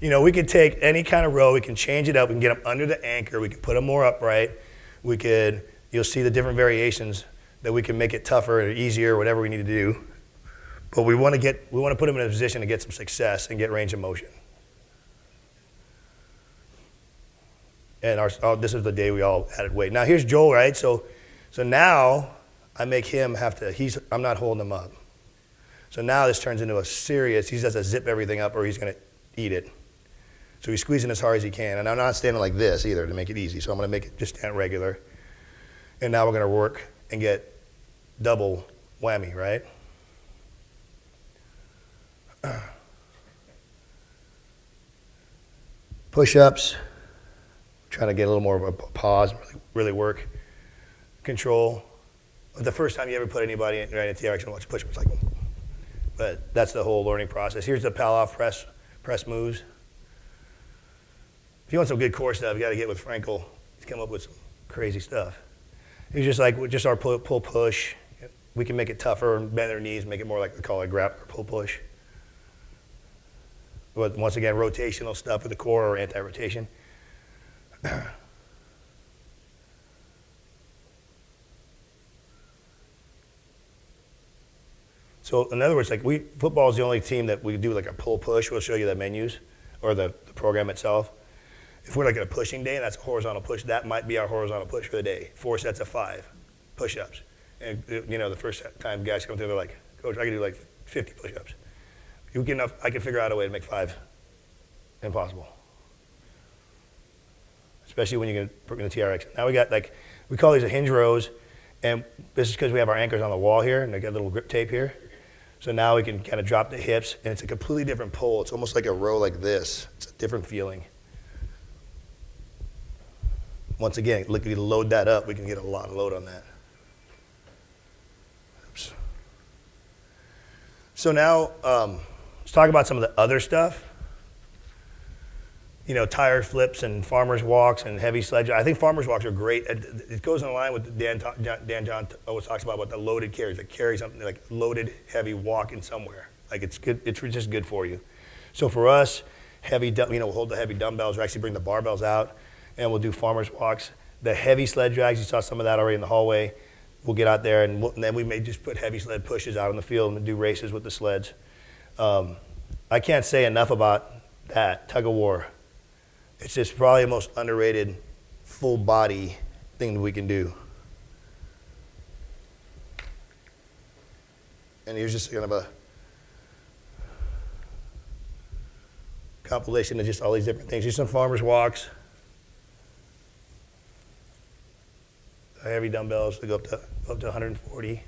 you know, we could take any kind of row, we can change it up, we can get them under the anchor, we can put them more upright, you'll see the different variations that we can make it tougher or easier, whatever we need to do. But we want to put them in a position to get some success and get range of motion. And this is the day we all added weight. Now here's Joel, right? So now I make him have to, I'm not holding him up. So now this turns into a serious, he has to zip everything up or he's going to eat it. So he's squeezing as hard as he can. And I'm not standing like this either to make it easy. So I'm going to make it just stand regular. And now we're going to work and get double whammy, right? Push-ups. Trying to get a little more of a pause, really work. Control. The first time you ever put anybody in a TRX and watch push-ups, like, but that's the whole learning process. Here's the Pallof press moves. If you want some good core stuff, you got to get with Frankel. He's come up with some crazy stuff. He's just like, just our pull push. We can make it tougher and bend their knees, make it more like we call it grab or pull push. But once again, rotational stuff with the core or anti-rotation. So in other words, like football is the only team that we do like a pull push. We'll show you the menus or the program itself. If we're like at a pushing day and that's a horizontal push, that might be our horizontal push for the day. 4 sets of 5 push-ups. And you know, the first time guys come through, they're like, Coach, I can do like 50 push-ups. I can figure out a way to make 5 impossible. Especially when you get in the TRX. Now we got we call these the hinge rows, and this is because we have our anchors on the wall here, and they got a little grip tape here. So now we can kind of drop the hips, and it's a completely different pull. It's almost like a row like this. It's a different feeling. Once again, look, if you load that up, we can get a lot of load on that. Oops. So now, let's talk about some of the other stuff. You know, tire flips and farmer's walks and heavy sledge. I think farmer's walks are great. It goes in line with Dan John always talks about the loaded carries. Like carry something like loaded, heavy walking somewhere. Like it's good. It's just good for you. So for us, we'll hold the heavy dumbbells or actually bring the barbells out, and we'll do farmer's walks. The heavy sled drags, you saw some of that already in the hallway. We'll get out there, and then we may just put heavy sled pushes out on the field and do races with the sleds. I can't say enough about that tug of war. It's just probably the most underrated full body thing that we can do. And here's just kind of a compilation of just all these different things. Here's some farmer's walks. Heavy dumbbells to go up to 140.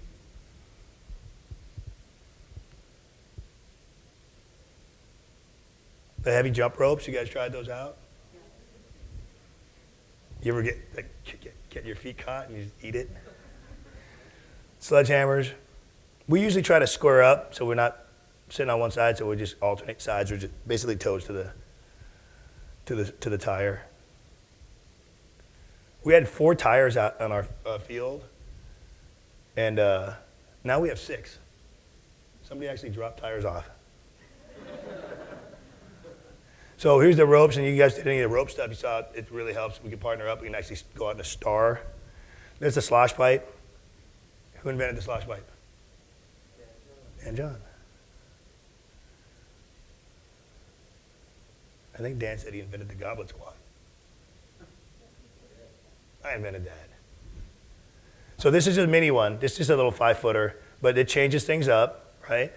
The heavy jump ropes, you guys tried those out? You ever get your feet caught and you just eat it? Sledgehammers. We usually try to square up so we're not sitting on one side, so we just alternate sides or just basically toes to the tire. We had 4 tires out on our field, and now we have 6. Somebody actually dropped tires off. So here's the ropes, and you guys did any of the rope stuff. You saw it really helps. We can partner up. We can actually go out in a star. There's the slosh pipe. Who invented the slosh pipe? Dan John. I think Dan said he invented the goblet squat. I invented that. So this is a mini one. This is a little 5-footer, but it changes things up, right?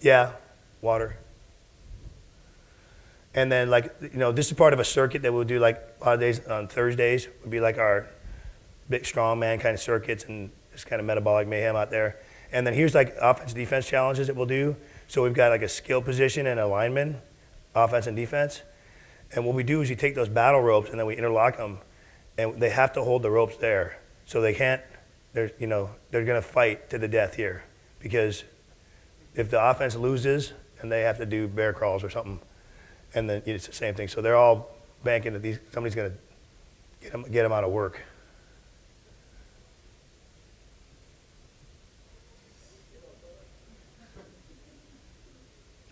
Yeah, water. And then this is part of a circuit that we'll do like a lot of days on Thursdays would be like our big strongman kind of circuits and this kind of metabolic mayhem out there. And then here's like offense defense challenges that we'll do. So we've got like a skill position and a lineman, offense and defense. And what we do is you take those battle ropes and then we interlock them, and they have to hold the ropes there. So they can't, they're going to fight to the death here, because if the offense loses and they have to do bear crawls or something, and then it's the same thing. So they're all banking that somebody's going to get them out of work.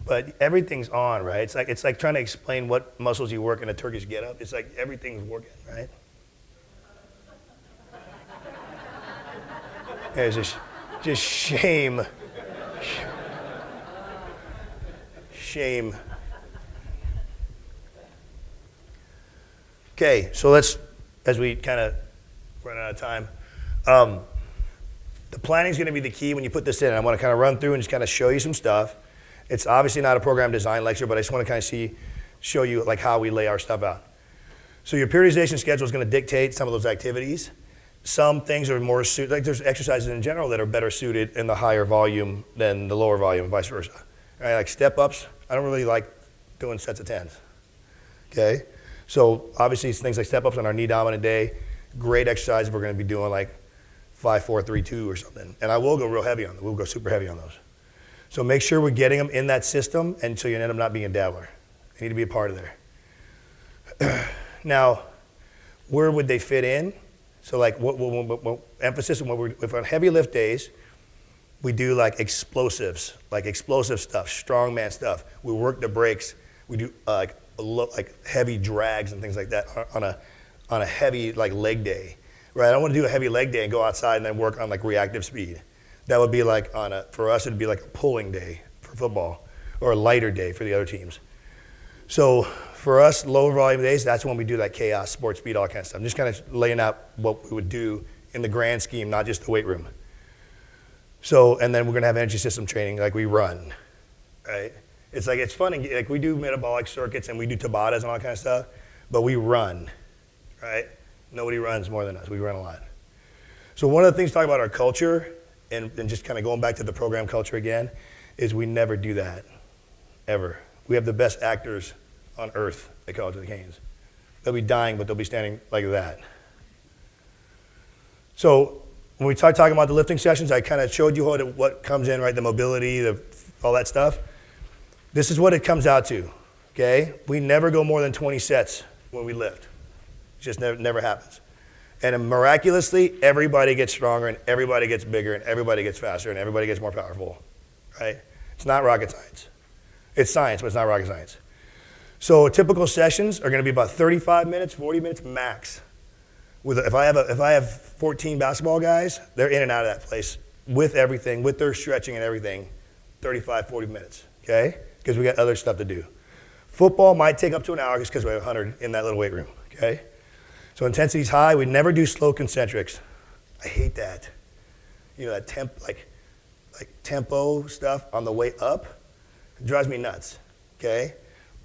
But everything's on, right? It's like trying to explain what muscles you work in a Turkish get-up. It's like everything's working, right? Yeah, it's just shame. Shame. Okay, so let's, as we kind of run out of time, the planning is going to be the key when you put this in. I want to kind of run through and just kind of show you some stuff. It's obviously not a program design lecture, but I just want to kind of show you like how we lay our stuff out. So your periodization schedule is going to dictate some of those activities. Some things are more suited, like there's exercises in general that are better suited in the higher volume than the lower volume, and vice versa. Right, like step-ups, I don't really like doing sets of 10s, okay? So obviously it's things like step-ups on our knee-dominant day, great exercise if we're going to be doing like 5, 4, 3, 2 or something. And I will go real heavy on them. We'll go super heavy on those. So make sure we're getting them in that system, and so you end up not being a dabbler. They need to be a part of there. Now, where would they fit in? So like what emphasis if on heavy lift days, we do like explosive stuff, strongman stuff. We work the brakes. We do like heavy drags and things like that on a heavy like leg day, right? I don't want to do a heavy leg day and go outside and then work on like reactive speed. That would be like for us, it'd be like a pulling day for football, or a lighter day for the other teams. So for us, lower volume days, that's when we do that chaos, sports speed, all that kind of stuff. I'm just kind of laying out what we would do in the grand scheme, not just the weight room. So, and then we're gonna have energy system training, like we run, right? It's fun, and like we do metabolic circuits and we do Tabatas and all that kind of stuff, but we run, right? Nobody runs more than us, we run a lot. So one of the things to talk about our culture, and just kind of going back to the program culture again, is we never do that, ever. We have the best actors on earth at College of the Canes. They'll be dying, but they'll be standing like that. So when we start talking about the lifting sessions, I kind of showed you what comes in, right? The mobility, all that stuff. This is what it comes out to, okay? We never go more than 20 sets when we lift. It just never happens. And miraculously, everybody gets stronger, and everybody gets bigger, and everybody gets faster, and everybody gets more powerful, right? It's not rocket science. It's science, but it's not rocket science. So typical sessions are going to be about 35 minutes, 40 minutes max. If I have 14 basketball guys, they're in and out of that place with everything, with their stretching and everything, 35, 40 minutes, okay? Because we got other stuff to do. Football might take up to an hour just because we have 100 in that little weight room, okay? So intensity's high. We never do slow concentrics. I hate that. You know, that tempo stuff on the way up, it drives me nuts, okay?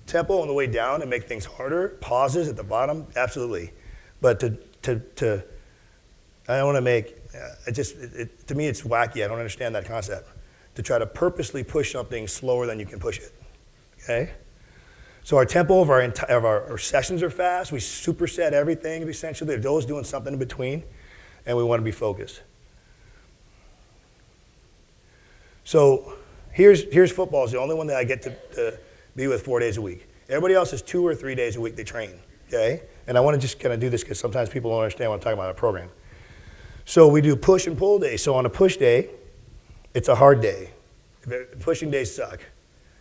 Tempo on the way down and make things harder. Pauses at the bottom, absolutely. But I don't want to make, to me it's wacky. I don't understand that concept. To try to purposely push something slower than you can push it, okay? So our tempo of our sessions are fast. We superset everything, essentially. They're always doing something in between, and we want to be focused. So here's football. It's the only one that I get to be with 4 days a week. Everybody else is 2 or 3 days a week they train, okay? And I want to just kind of do this because sometimes people don't understand what I'm talking about in a program. So we do push and pull days. So on a push day, it's a hard day. Pushing days suck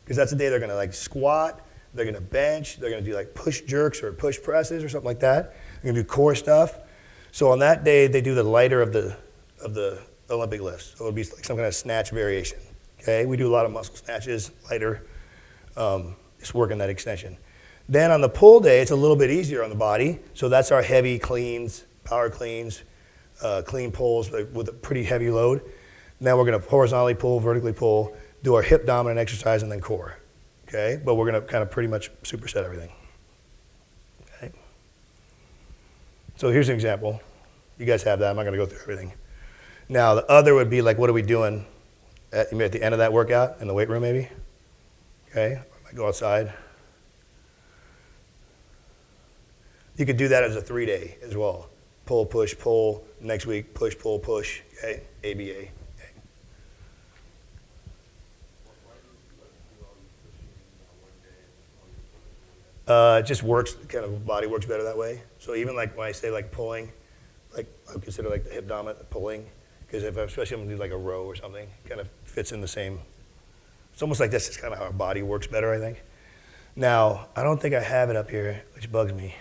because that's the day they're going to like squat, they're going to bench, they're going to do like push jerks or push presses or something like that. They're going to do core stuff. So on that day, they do the lighter of the Olympic lifts. So it'll be like some kind of snatch variation. Okay, we do a lot of muscle snatches, lighter, just working that extension. Then on the pull day, it's a little bit easier on the body. So that's our heavy cleans, power cleans, clean pulls with a pretty heavy load. Now we're going to horizontally pull, vertically pull, do our hip dominant exercise, and then core. Okay, but we're going to kind of pretty much superset everything. Okay. So here's an example. You guys have that. I'm not going to go through everything. Now the other would be like, what are we doing at the end of that workout in the weight room maybe? Okay, I might go outside. You could do that as a 3-day as well. Pull, push, pull. Next week, push, pull, push. Okay, ABA. Okay. It just works, kind of body works better that way. So even like when I say like pulling, like I consider like the hip dominant pulling, because especially if I'm gonna do like a row or something, kind of fits in the same. It's almost like this is kind of how our body works better, I think. Now, I don't think I have it up here, which bugs me.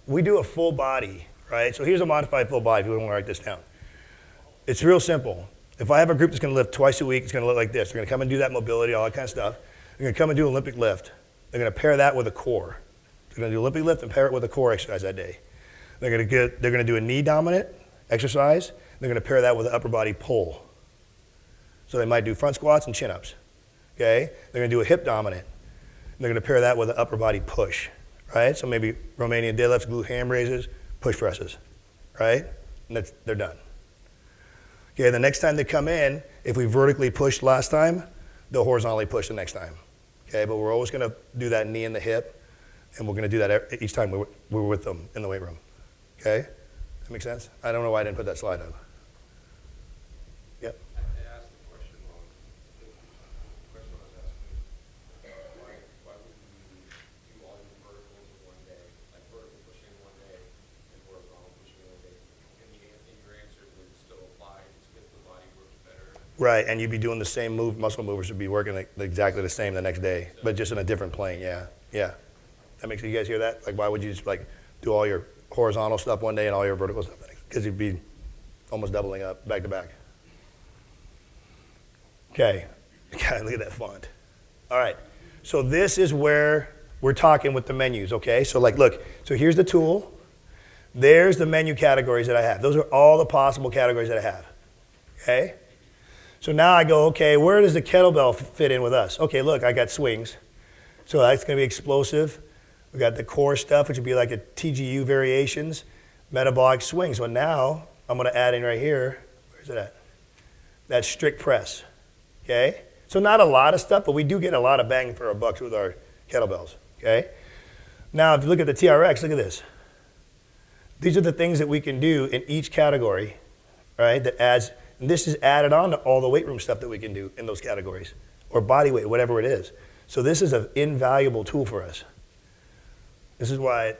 We do a full body, right? So here's a modified full body, if you want to write this down. It's real simple. If I have a group that's going to lift twice a week, it's going to look like this. They're going to come and do that mobility, all that kind of stuff. They're going to come and do Olympic lift. They're going to pair that with a core. They're going to do Olympic lift and pair it with a core exercise that day. They're going to do a knee dominant exercise. They're going to pair that with an upper body pull. So they might do front squats and chin ups. Okay? They're going to do a hip dominant. They're going to pair that with an upper body push. Right? So maybe Romanian deadlifts, glute ham raises, push presses. Right? And they're done. Okay, the next time they come in, if we vertically pushed last time, they'll horizontally push the next time. Okay, but we're always going to do that knee in the hip, and we're going to do that each time we're with them in the weight room. Okay? That make sense? I don't know why I didn't put that slide up. Yep. I asked the question wrong. The question I was asking is why would you do all your verticals in one day, like vertical pushing in one day and horizontal pushing in one day? And your answer would still apply. It's because the body works better. Right, and you'd be doing the same muscle movers would be working exactly the same the next day, but just in a different plane, yeah. That makes sense. You guys hear that? Like, why would you just like do all your horizontal stuff one day and all your vertical stuff the next? Because you'd be almost doubling up back to back. Okay, God, look at that font. All right, so this is where we're talking with the menus, okay? So like, look, so here's the tool. There's the menu categories that I have. Those are all the possible categories that I have, okay? So now I go, okay, where does the kettlebell fit in with us? Okay, look, I got swings. So that's going to be explosive. We got the core stuff, which would be like a TGU variations, metabolic swing. So now I'm going to add in right here, where's it at? That's strict press, okay? So not a lot of stuff, but we do get a lot of bang for our bucks with our kettlebells, okay? Now, if you look at the TRX, look at this. These are the things that we can do in each category, right, that adds. And this is added on to all the weight room stuff that we can do in those categories, or body weight, whatever it is. So this is an invaluable tool for us. This is why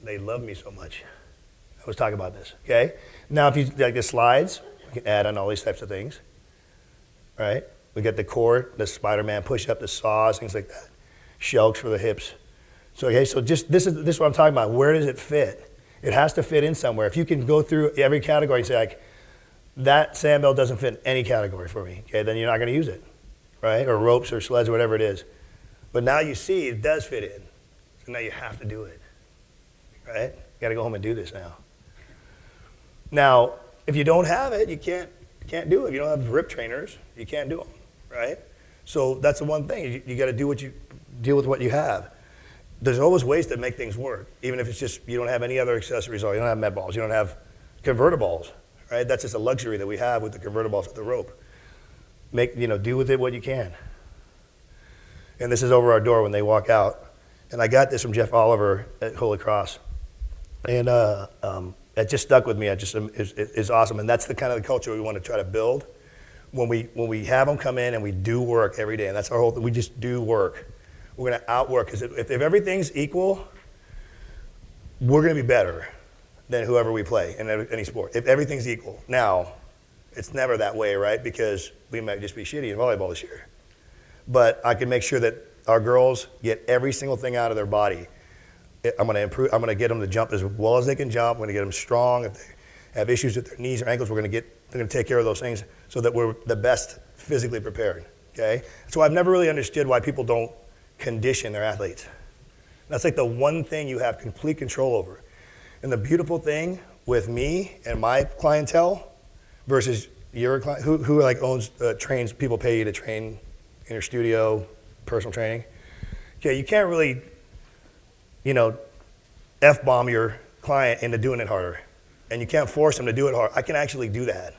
they love me so much. I was talking about this, okay? Now, if you like the slides, we can add on all these types of things, right? We get the core, the Spider-Man push-up, the saws, things like that. Shelks for the hips. So, okay, so just this is what I'm talking about. Where does it fit? It has to fit in somewhere. If you can go through every category and say, like, that sandbell doesn't fit in any category for me, okay, then you're not going to use it, right? Or ropes or sleds or whatever it is. But now you see it does fit in. So now you have to do it, right? You got to go home and do this now. Now, if you don't have it, you can't do it. If you don't have rip trainers, you can't do them, right? So that's the one thing. You got to deal with what you have. There's always ways to make things work, even if it's just you don't have any other accessories, or you don't have med balls, you don't have converter balls. Right? That's just a luxury that we have with the converter balls with the rope. Do with it what you can. And this is over our door when they walk out. And I got this from Jeff Oliver at Holy Cross. And it just stuck with me. It's awesome. And that's the kind of the culture we want to try to build when we have them come in and we do work every day. And that's our whole thing. We just do work. We're going to outwork. Because if everything's equal, we're going to be better than whoever we play in any sport, if everything's equal. Now, it's never that way, right? Because we might just be shitty in volleyball this year. But I can make sure that our girls get every single thing out of their body. I'm going to improve. I'm going to get them to jump as well as they can jump. I'm going to get them strong. If they have issues with their knees or ankles, they're going to take care of those things so that we're the best physically prepared, okay? So I've never really understood why people don't condition their athletes. That's like the one thing you have complete control over. And the beautiful thing with me and my clientele versus your client, who like owns, trains, people pay you to train in your studio, personal training. Okay, you can't really, F-bomb your client into doing it harder. And you can't force them to do it hard. I can actually do that.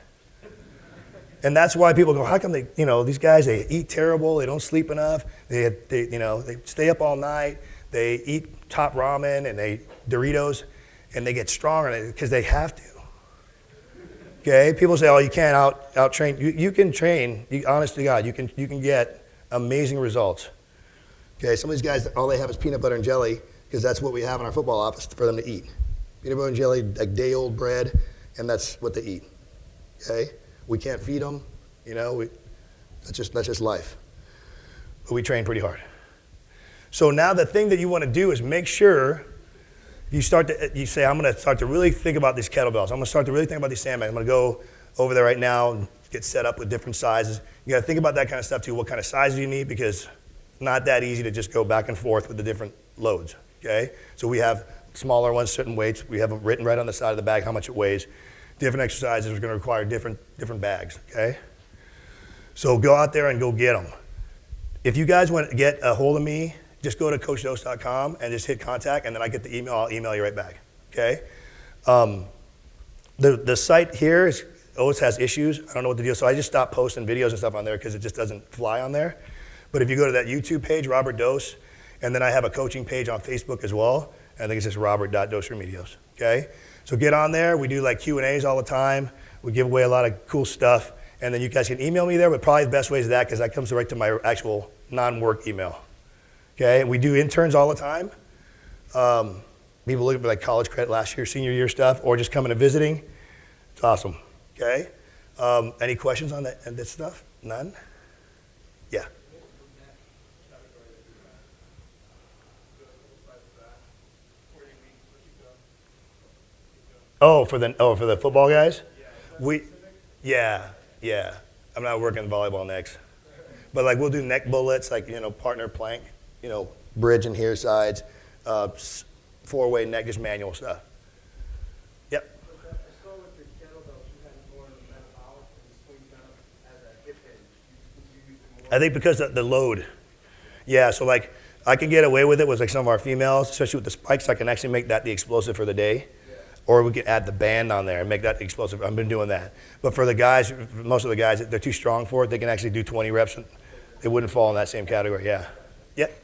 And that's why people go, how come they, these guys, they eat terrible, they don't sleep enough, they stay up all night, they eat top ramen and they Doritos, and they get stronger because they have to. Okay, people say, oh, you can't out train. You can train, honest to God, you can get amazing results. Okay, some of these guys, all they have is peanut butter and jelly because that's what we have in our football office for them to eat. Peanut butter and jelly, like day-old bread, and that's what they eat. Okay, we can't feed them, that's just life. But we train pretty hard. So now the thing that you want to do is make sure you say, I'm going to start to really think about these kettlebells. I'm going to start to really think about these sandbags. I'm going to go over there right now and get set up with different sizes. You got to think about that kind of stuff too. What kind of sizes you need, because it's not that easy to just go back and forth with the different loads. Okay, so we have smaller ones, certain weights. We have them written right on the side of the bag how much it weighs. Different exercises are going to require different bags. Okay, so go out there and go get them. If you guys want to get a hold of me, just go to CoachDose.com and just hit contact, and then I get the email. I'll email you right back. Okay. The site here always has issues. I don't know what the deal. So I just stopped posting videos and stuff on there because it just doesn't fly on there. But if you go to that YouTube page, Robert Dose, and then I have a coaching page on Facebook as well. I think it's just Robert.DoseRemedios. Okay. So get on there. We do like Q&As all the time. We give away a lot of cool stuff, and then you guys can email me there. But probably the best way is that, because that comes right to my actual non-work email. Okay, we do interns all the time. People looking for like college credit last year, senior year stuff, or just coming and visiting. It's awesome. Okay. Any questions on that stuff? None? Yeah. Oh, for the football guys? Yeah. I'm not working volleyball next. But like we'll do neck bullets, like, partner plank, bridge and here sides, 4-way neck, just manual stuff. Yep. I saw with the kettlebells you had more metabolic and swing down as a hip hinge. Would you use it more? I think because of the load. Yeah, so like I can get away with it with like some of our females, especially with the spikes. I can actually make that the explosive for the day. Yeah. Or we can add the band on there and make that the explosive. I've been doing that. But for the guys, most of the guys, they're too strong for it. They can actually do 20 reps. It wouldn't fall in that same category. Yeah. Yep.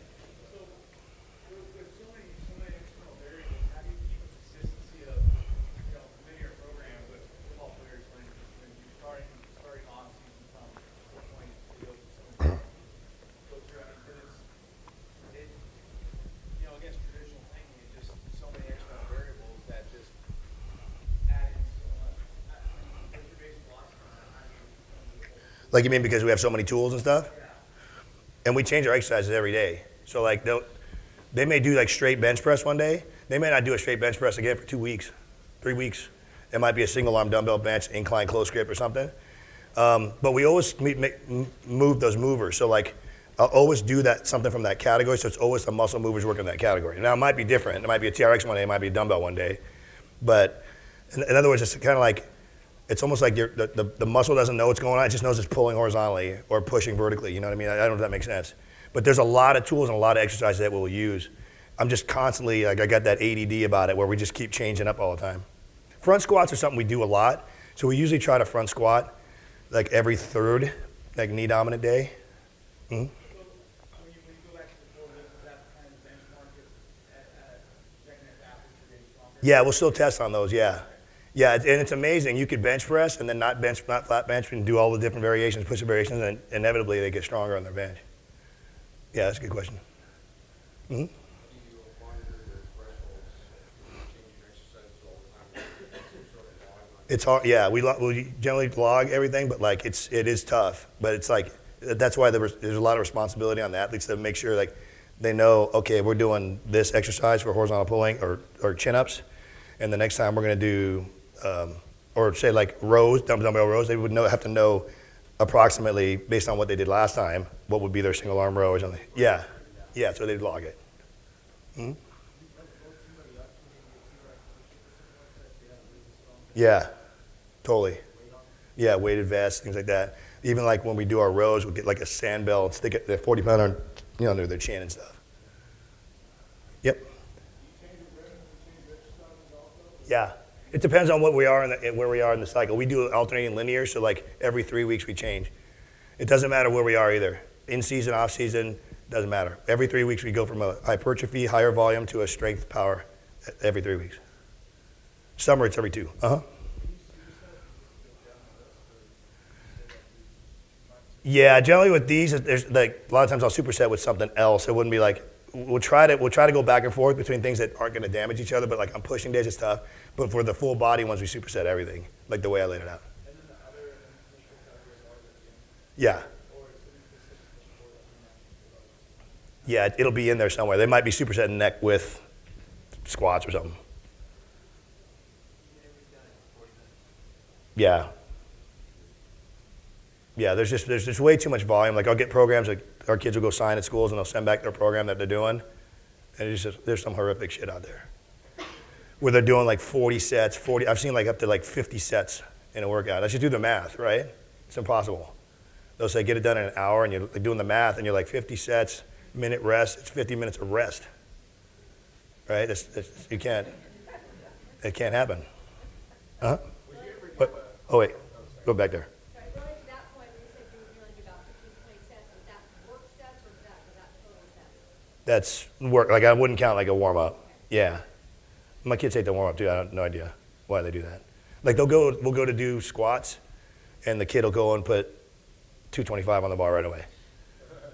Like you mean because we have so many tools and stuff? Yeah. And we change our exercises every day. So like they may do like straight bench press one day. They may not do a straight bench press again for 2 weeks, 3 weeks. It might be a single arm dumbbell bench, incline close grip or something. But we always move those movers. So like I'll always do something from that category. So it's always the muscle movers working in that category. Now it might be different. It might be a TRX one day. It might be a dumbbell one day. But in other words, it's kind of like, it's almost like the muscle doesn't know what's going on. It just knows it's pulling horizontally or pushing vertically. You know what I mean? I don't know if that makes sense. But there's a lot of tools and a lot of exercises that we'll use. I'm just constantly, like I got that ADD about it where we just keep changing up all the time. Front squats are something we do a lot. So we usually try to front squat like every third, like knee dominant day. Mm-hmm. Yeah, we'll still test on those, yeah. Yeah, and it's amazing. You could bench press and then not flat bench, and do all the different variations, push-up variations, and inevitably they get stronger on their bench. Yeah, that's a good question. Mm-hmm. It's hard, yeah. We generally log everything, but like it is tough. But it's like that's why there's a lot of responsibility on the athletes to make sure like they know, okay, we're doing this exercise for horizontal pulling or chin-ups, and the next time we're going to do, or say like rows, dumbbell rows, they would have to know approximately based on what they did last time, what would be their single arm row or something. Yeah, so they'd log it. Mm-hmm. Yeah, totally. Yeah, weighted vests, things like that. Even like when we do our rows, we'll get like a sand bell and stick it, the 40-pounder, under their chin and stuff. Yep. Yeah. It depends on what we are where we are in the cycle. We do alternating linear, so like every 3 weeks we change. It doesn't matter where we are either. In season, off season, doesn't matter. Every 3 weeks we go from a hypertrophy, higher volume to a strength power every 3 weeks. Summer it's every 2. Yeah, generally with these, there's like a lot of times I'll superset with something else. It wouldn't be like we'll try to go back and forth between things that aren't going to damage each other. But like on pushing days, it's tough. But for the full body ones, we superset everything, like the way I laid it out. And then the other initial categories are the Yeah, or is it specific sport that yeah, it'll be in there somewhere. They might be supersetting neck with squats or something. Yeah. Yeah, there's just way too much volume. Like I'll get programs, like our kids will go sign at schools and they'll send back their program that they're doing. And it's just, there's some horrific shit out there. Where they're doing like 40 sets, I've seen like up to like 50 sets in a workout. Let's just do the math, right? It's impossible. They'll say get it done in an hour and you're doing the math and you're like 50 sets, minute rest, it's 50 minutes of rest. Right? It can't happen. Huh? What? Oh wait, go back there. Sorry, going to that point where you said you were doing about 15, 20 sets, is that work sets or is that total sets? That's work. Like I wouldn't count like a warm up. Yeah. My kids hate the warm up too. I have no idea why they do that. Like we'll go to do squats, and the kid will go and put 225 on the bar right away,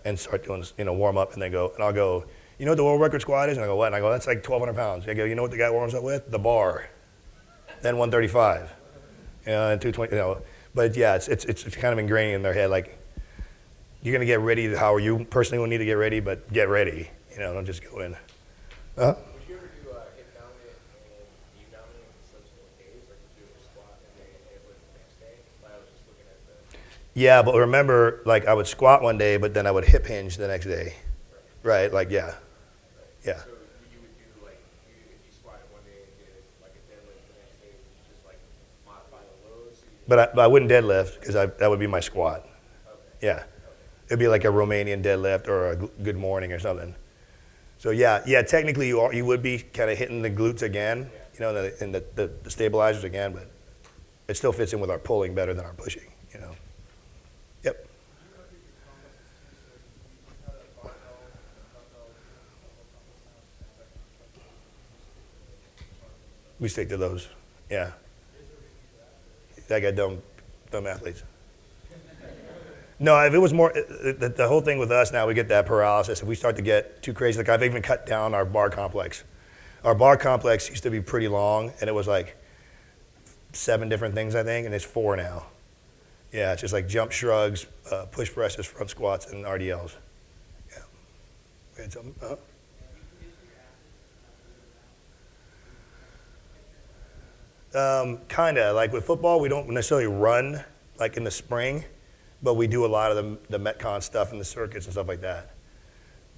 and start doing warm up, and then go, and I'll go, you know what the world record squat is? And I go, what? And I go, that's like 1,200 pounds. I go, you know what the guy warms up with? The bar. Then 135. And 220. But yeah, it's kind of ingrained in their head. Like you're gonna get ready how you personally will need to get ready, but get ready. Don't just go in. Huh? Would you ever do hip dominant and knee dominant in subsequent days? Like would you ever squat and then hip lift the next day? Like I was just looking at the. Yeah, but remember, like I would squat one day, but then I would hip hinge the next day. Right? Like yeah. Yeah. So you would do like if you squatted one day and did like a deadlift the next day, would you just like modify the loads? So But I wouldn't deadlift because that would be my squat. Yeah. It'd be like a Romanian deadlift or a good morning or something. So yeah, technically you would be kind of hitting the glutes again, and the stabilizers again, but it still fits in with our pulling better than our pushing, Yep. We stick to those. Yeah. I got dumb athletes. No, if it was more, the whole thing with us now, we get that paralysis. If we start to get too crazy, like I've even cut down our bar complex. Our bar complex used to be pretty long, and it was like 7 different things, I think, and it's 4 now. Yeah, it's just like jump shrugs, push presses, front squats, and RDLs. Yeah. We had something? Kind of. Like with football, we don't necessarily run like in the spring, but we do a lot of the Metcon stuff and the circuits and stuff like that.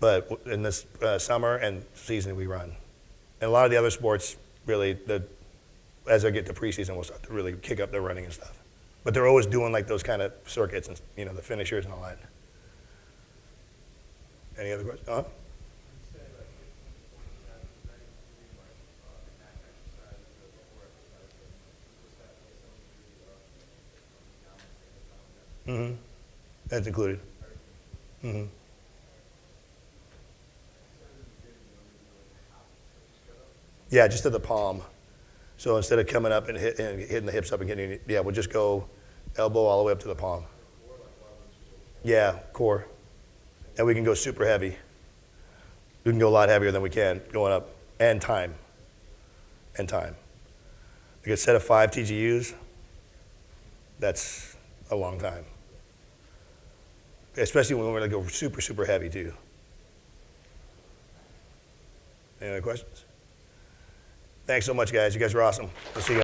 But in this summer and season, we run. And a lot of the other sports, really, as I get to preseason, we'll start to really kick up their running and stuff. But they're always doing like those kind of circuits and the finishers and all that. Any other questions? Mm-hmm. That's included. Mm-hmm. Yeah, just to the palm. So instead of coming up and hitting the hips up and getting, we'll just go elbow all the way up to the palm. Yeah, core. And we can go super heavy. We can go a lot heavier than we can going up. And time. Like a set of 5 TGUs, that's a long time. Especially when we're going to go super, super heavy too. Any other questions? Thanks so much, guys. You guys are awesome. We'll see you.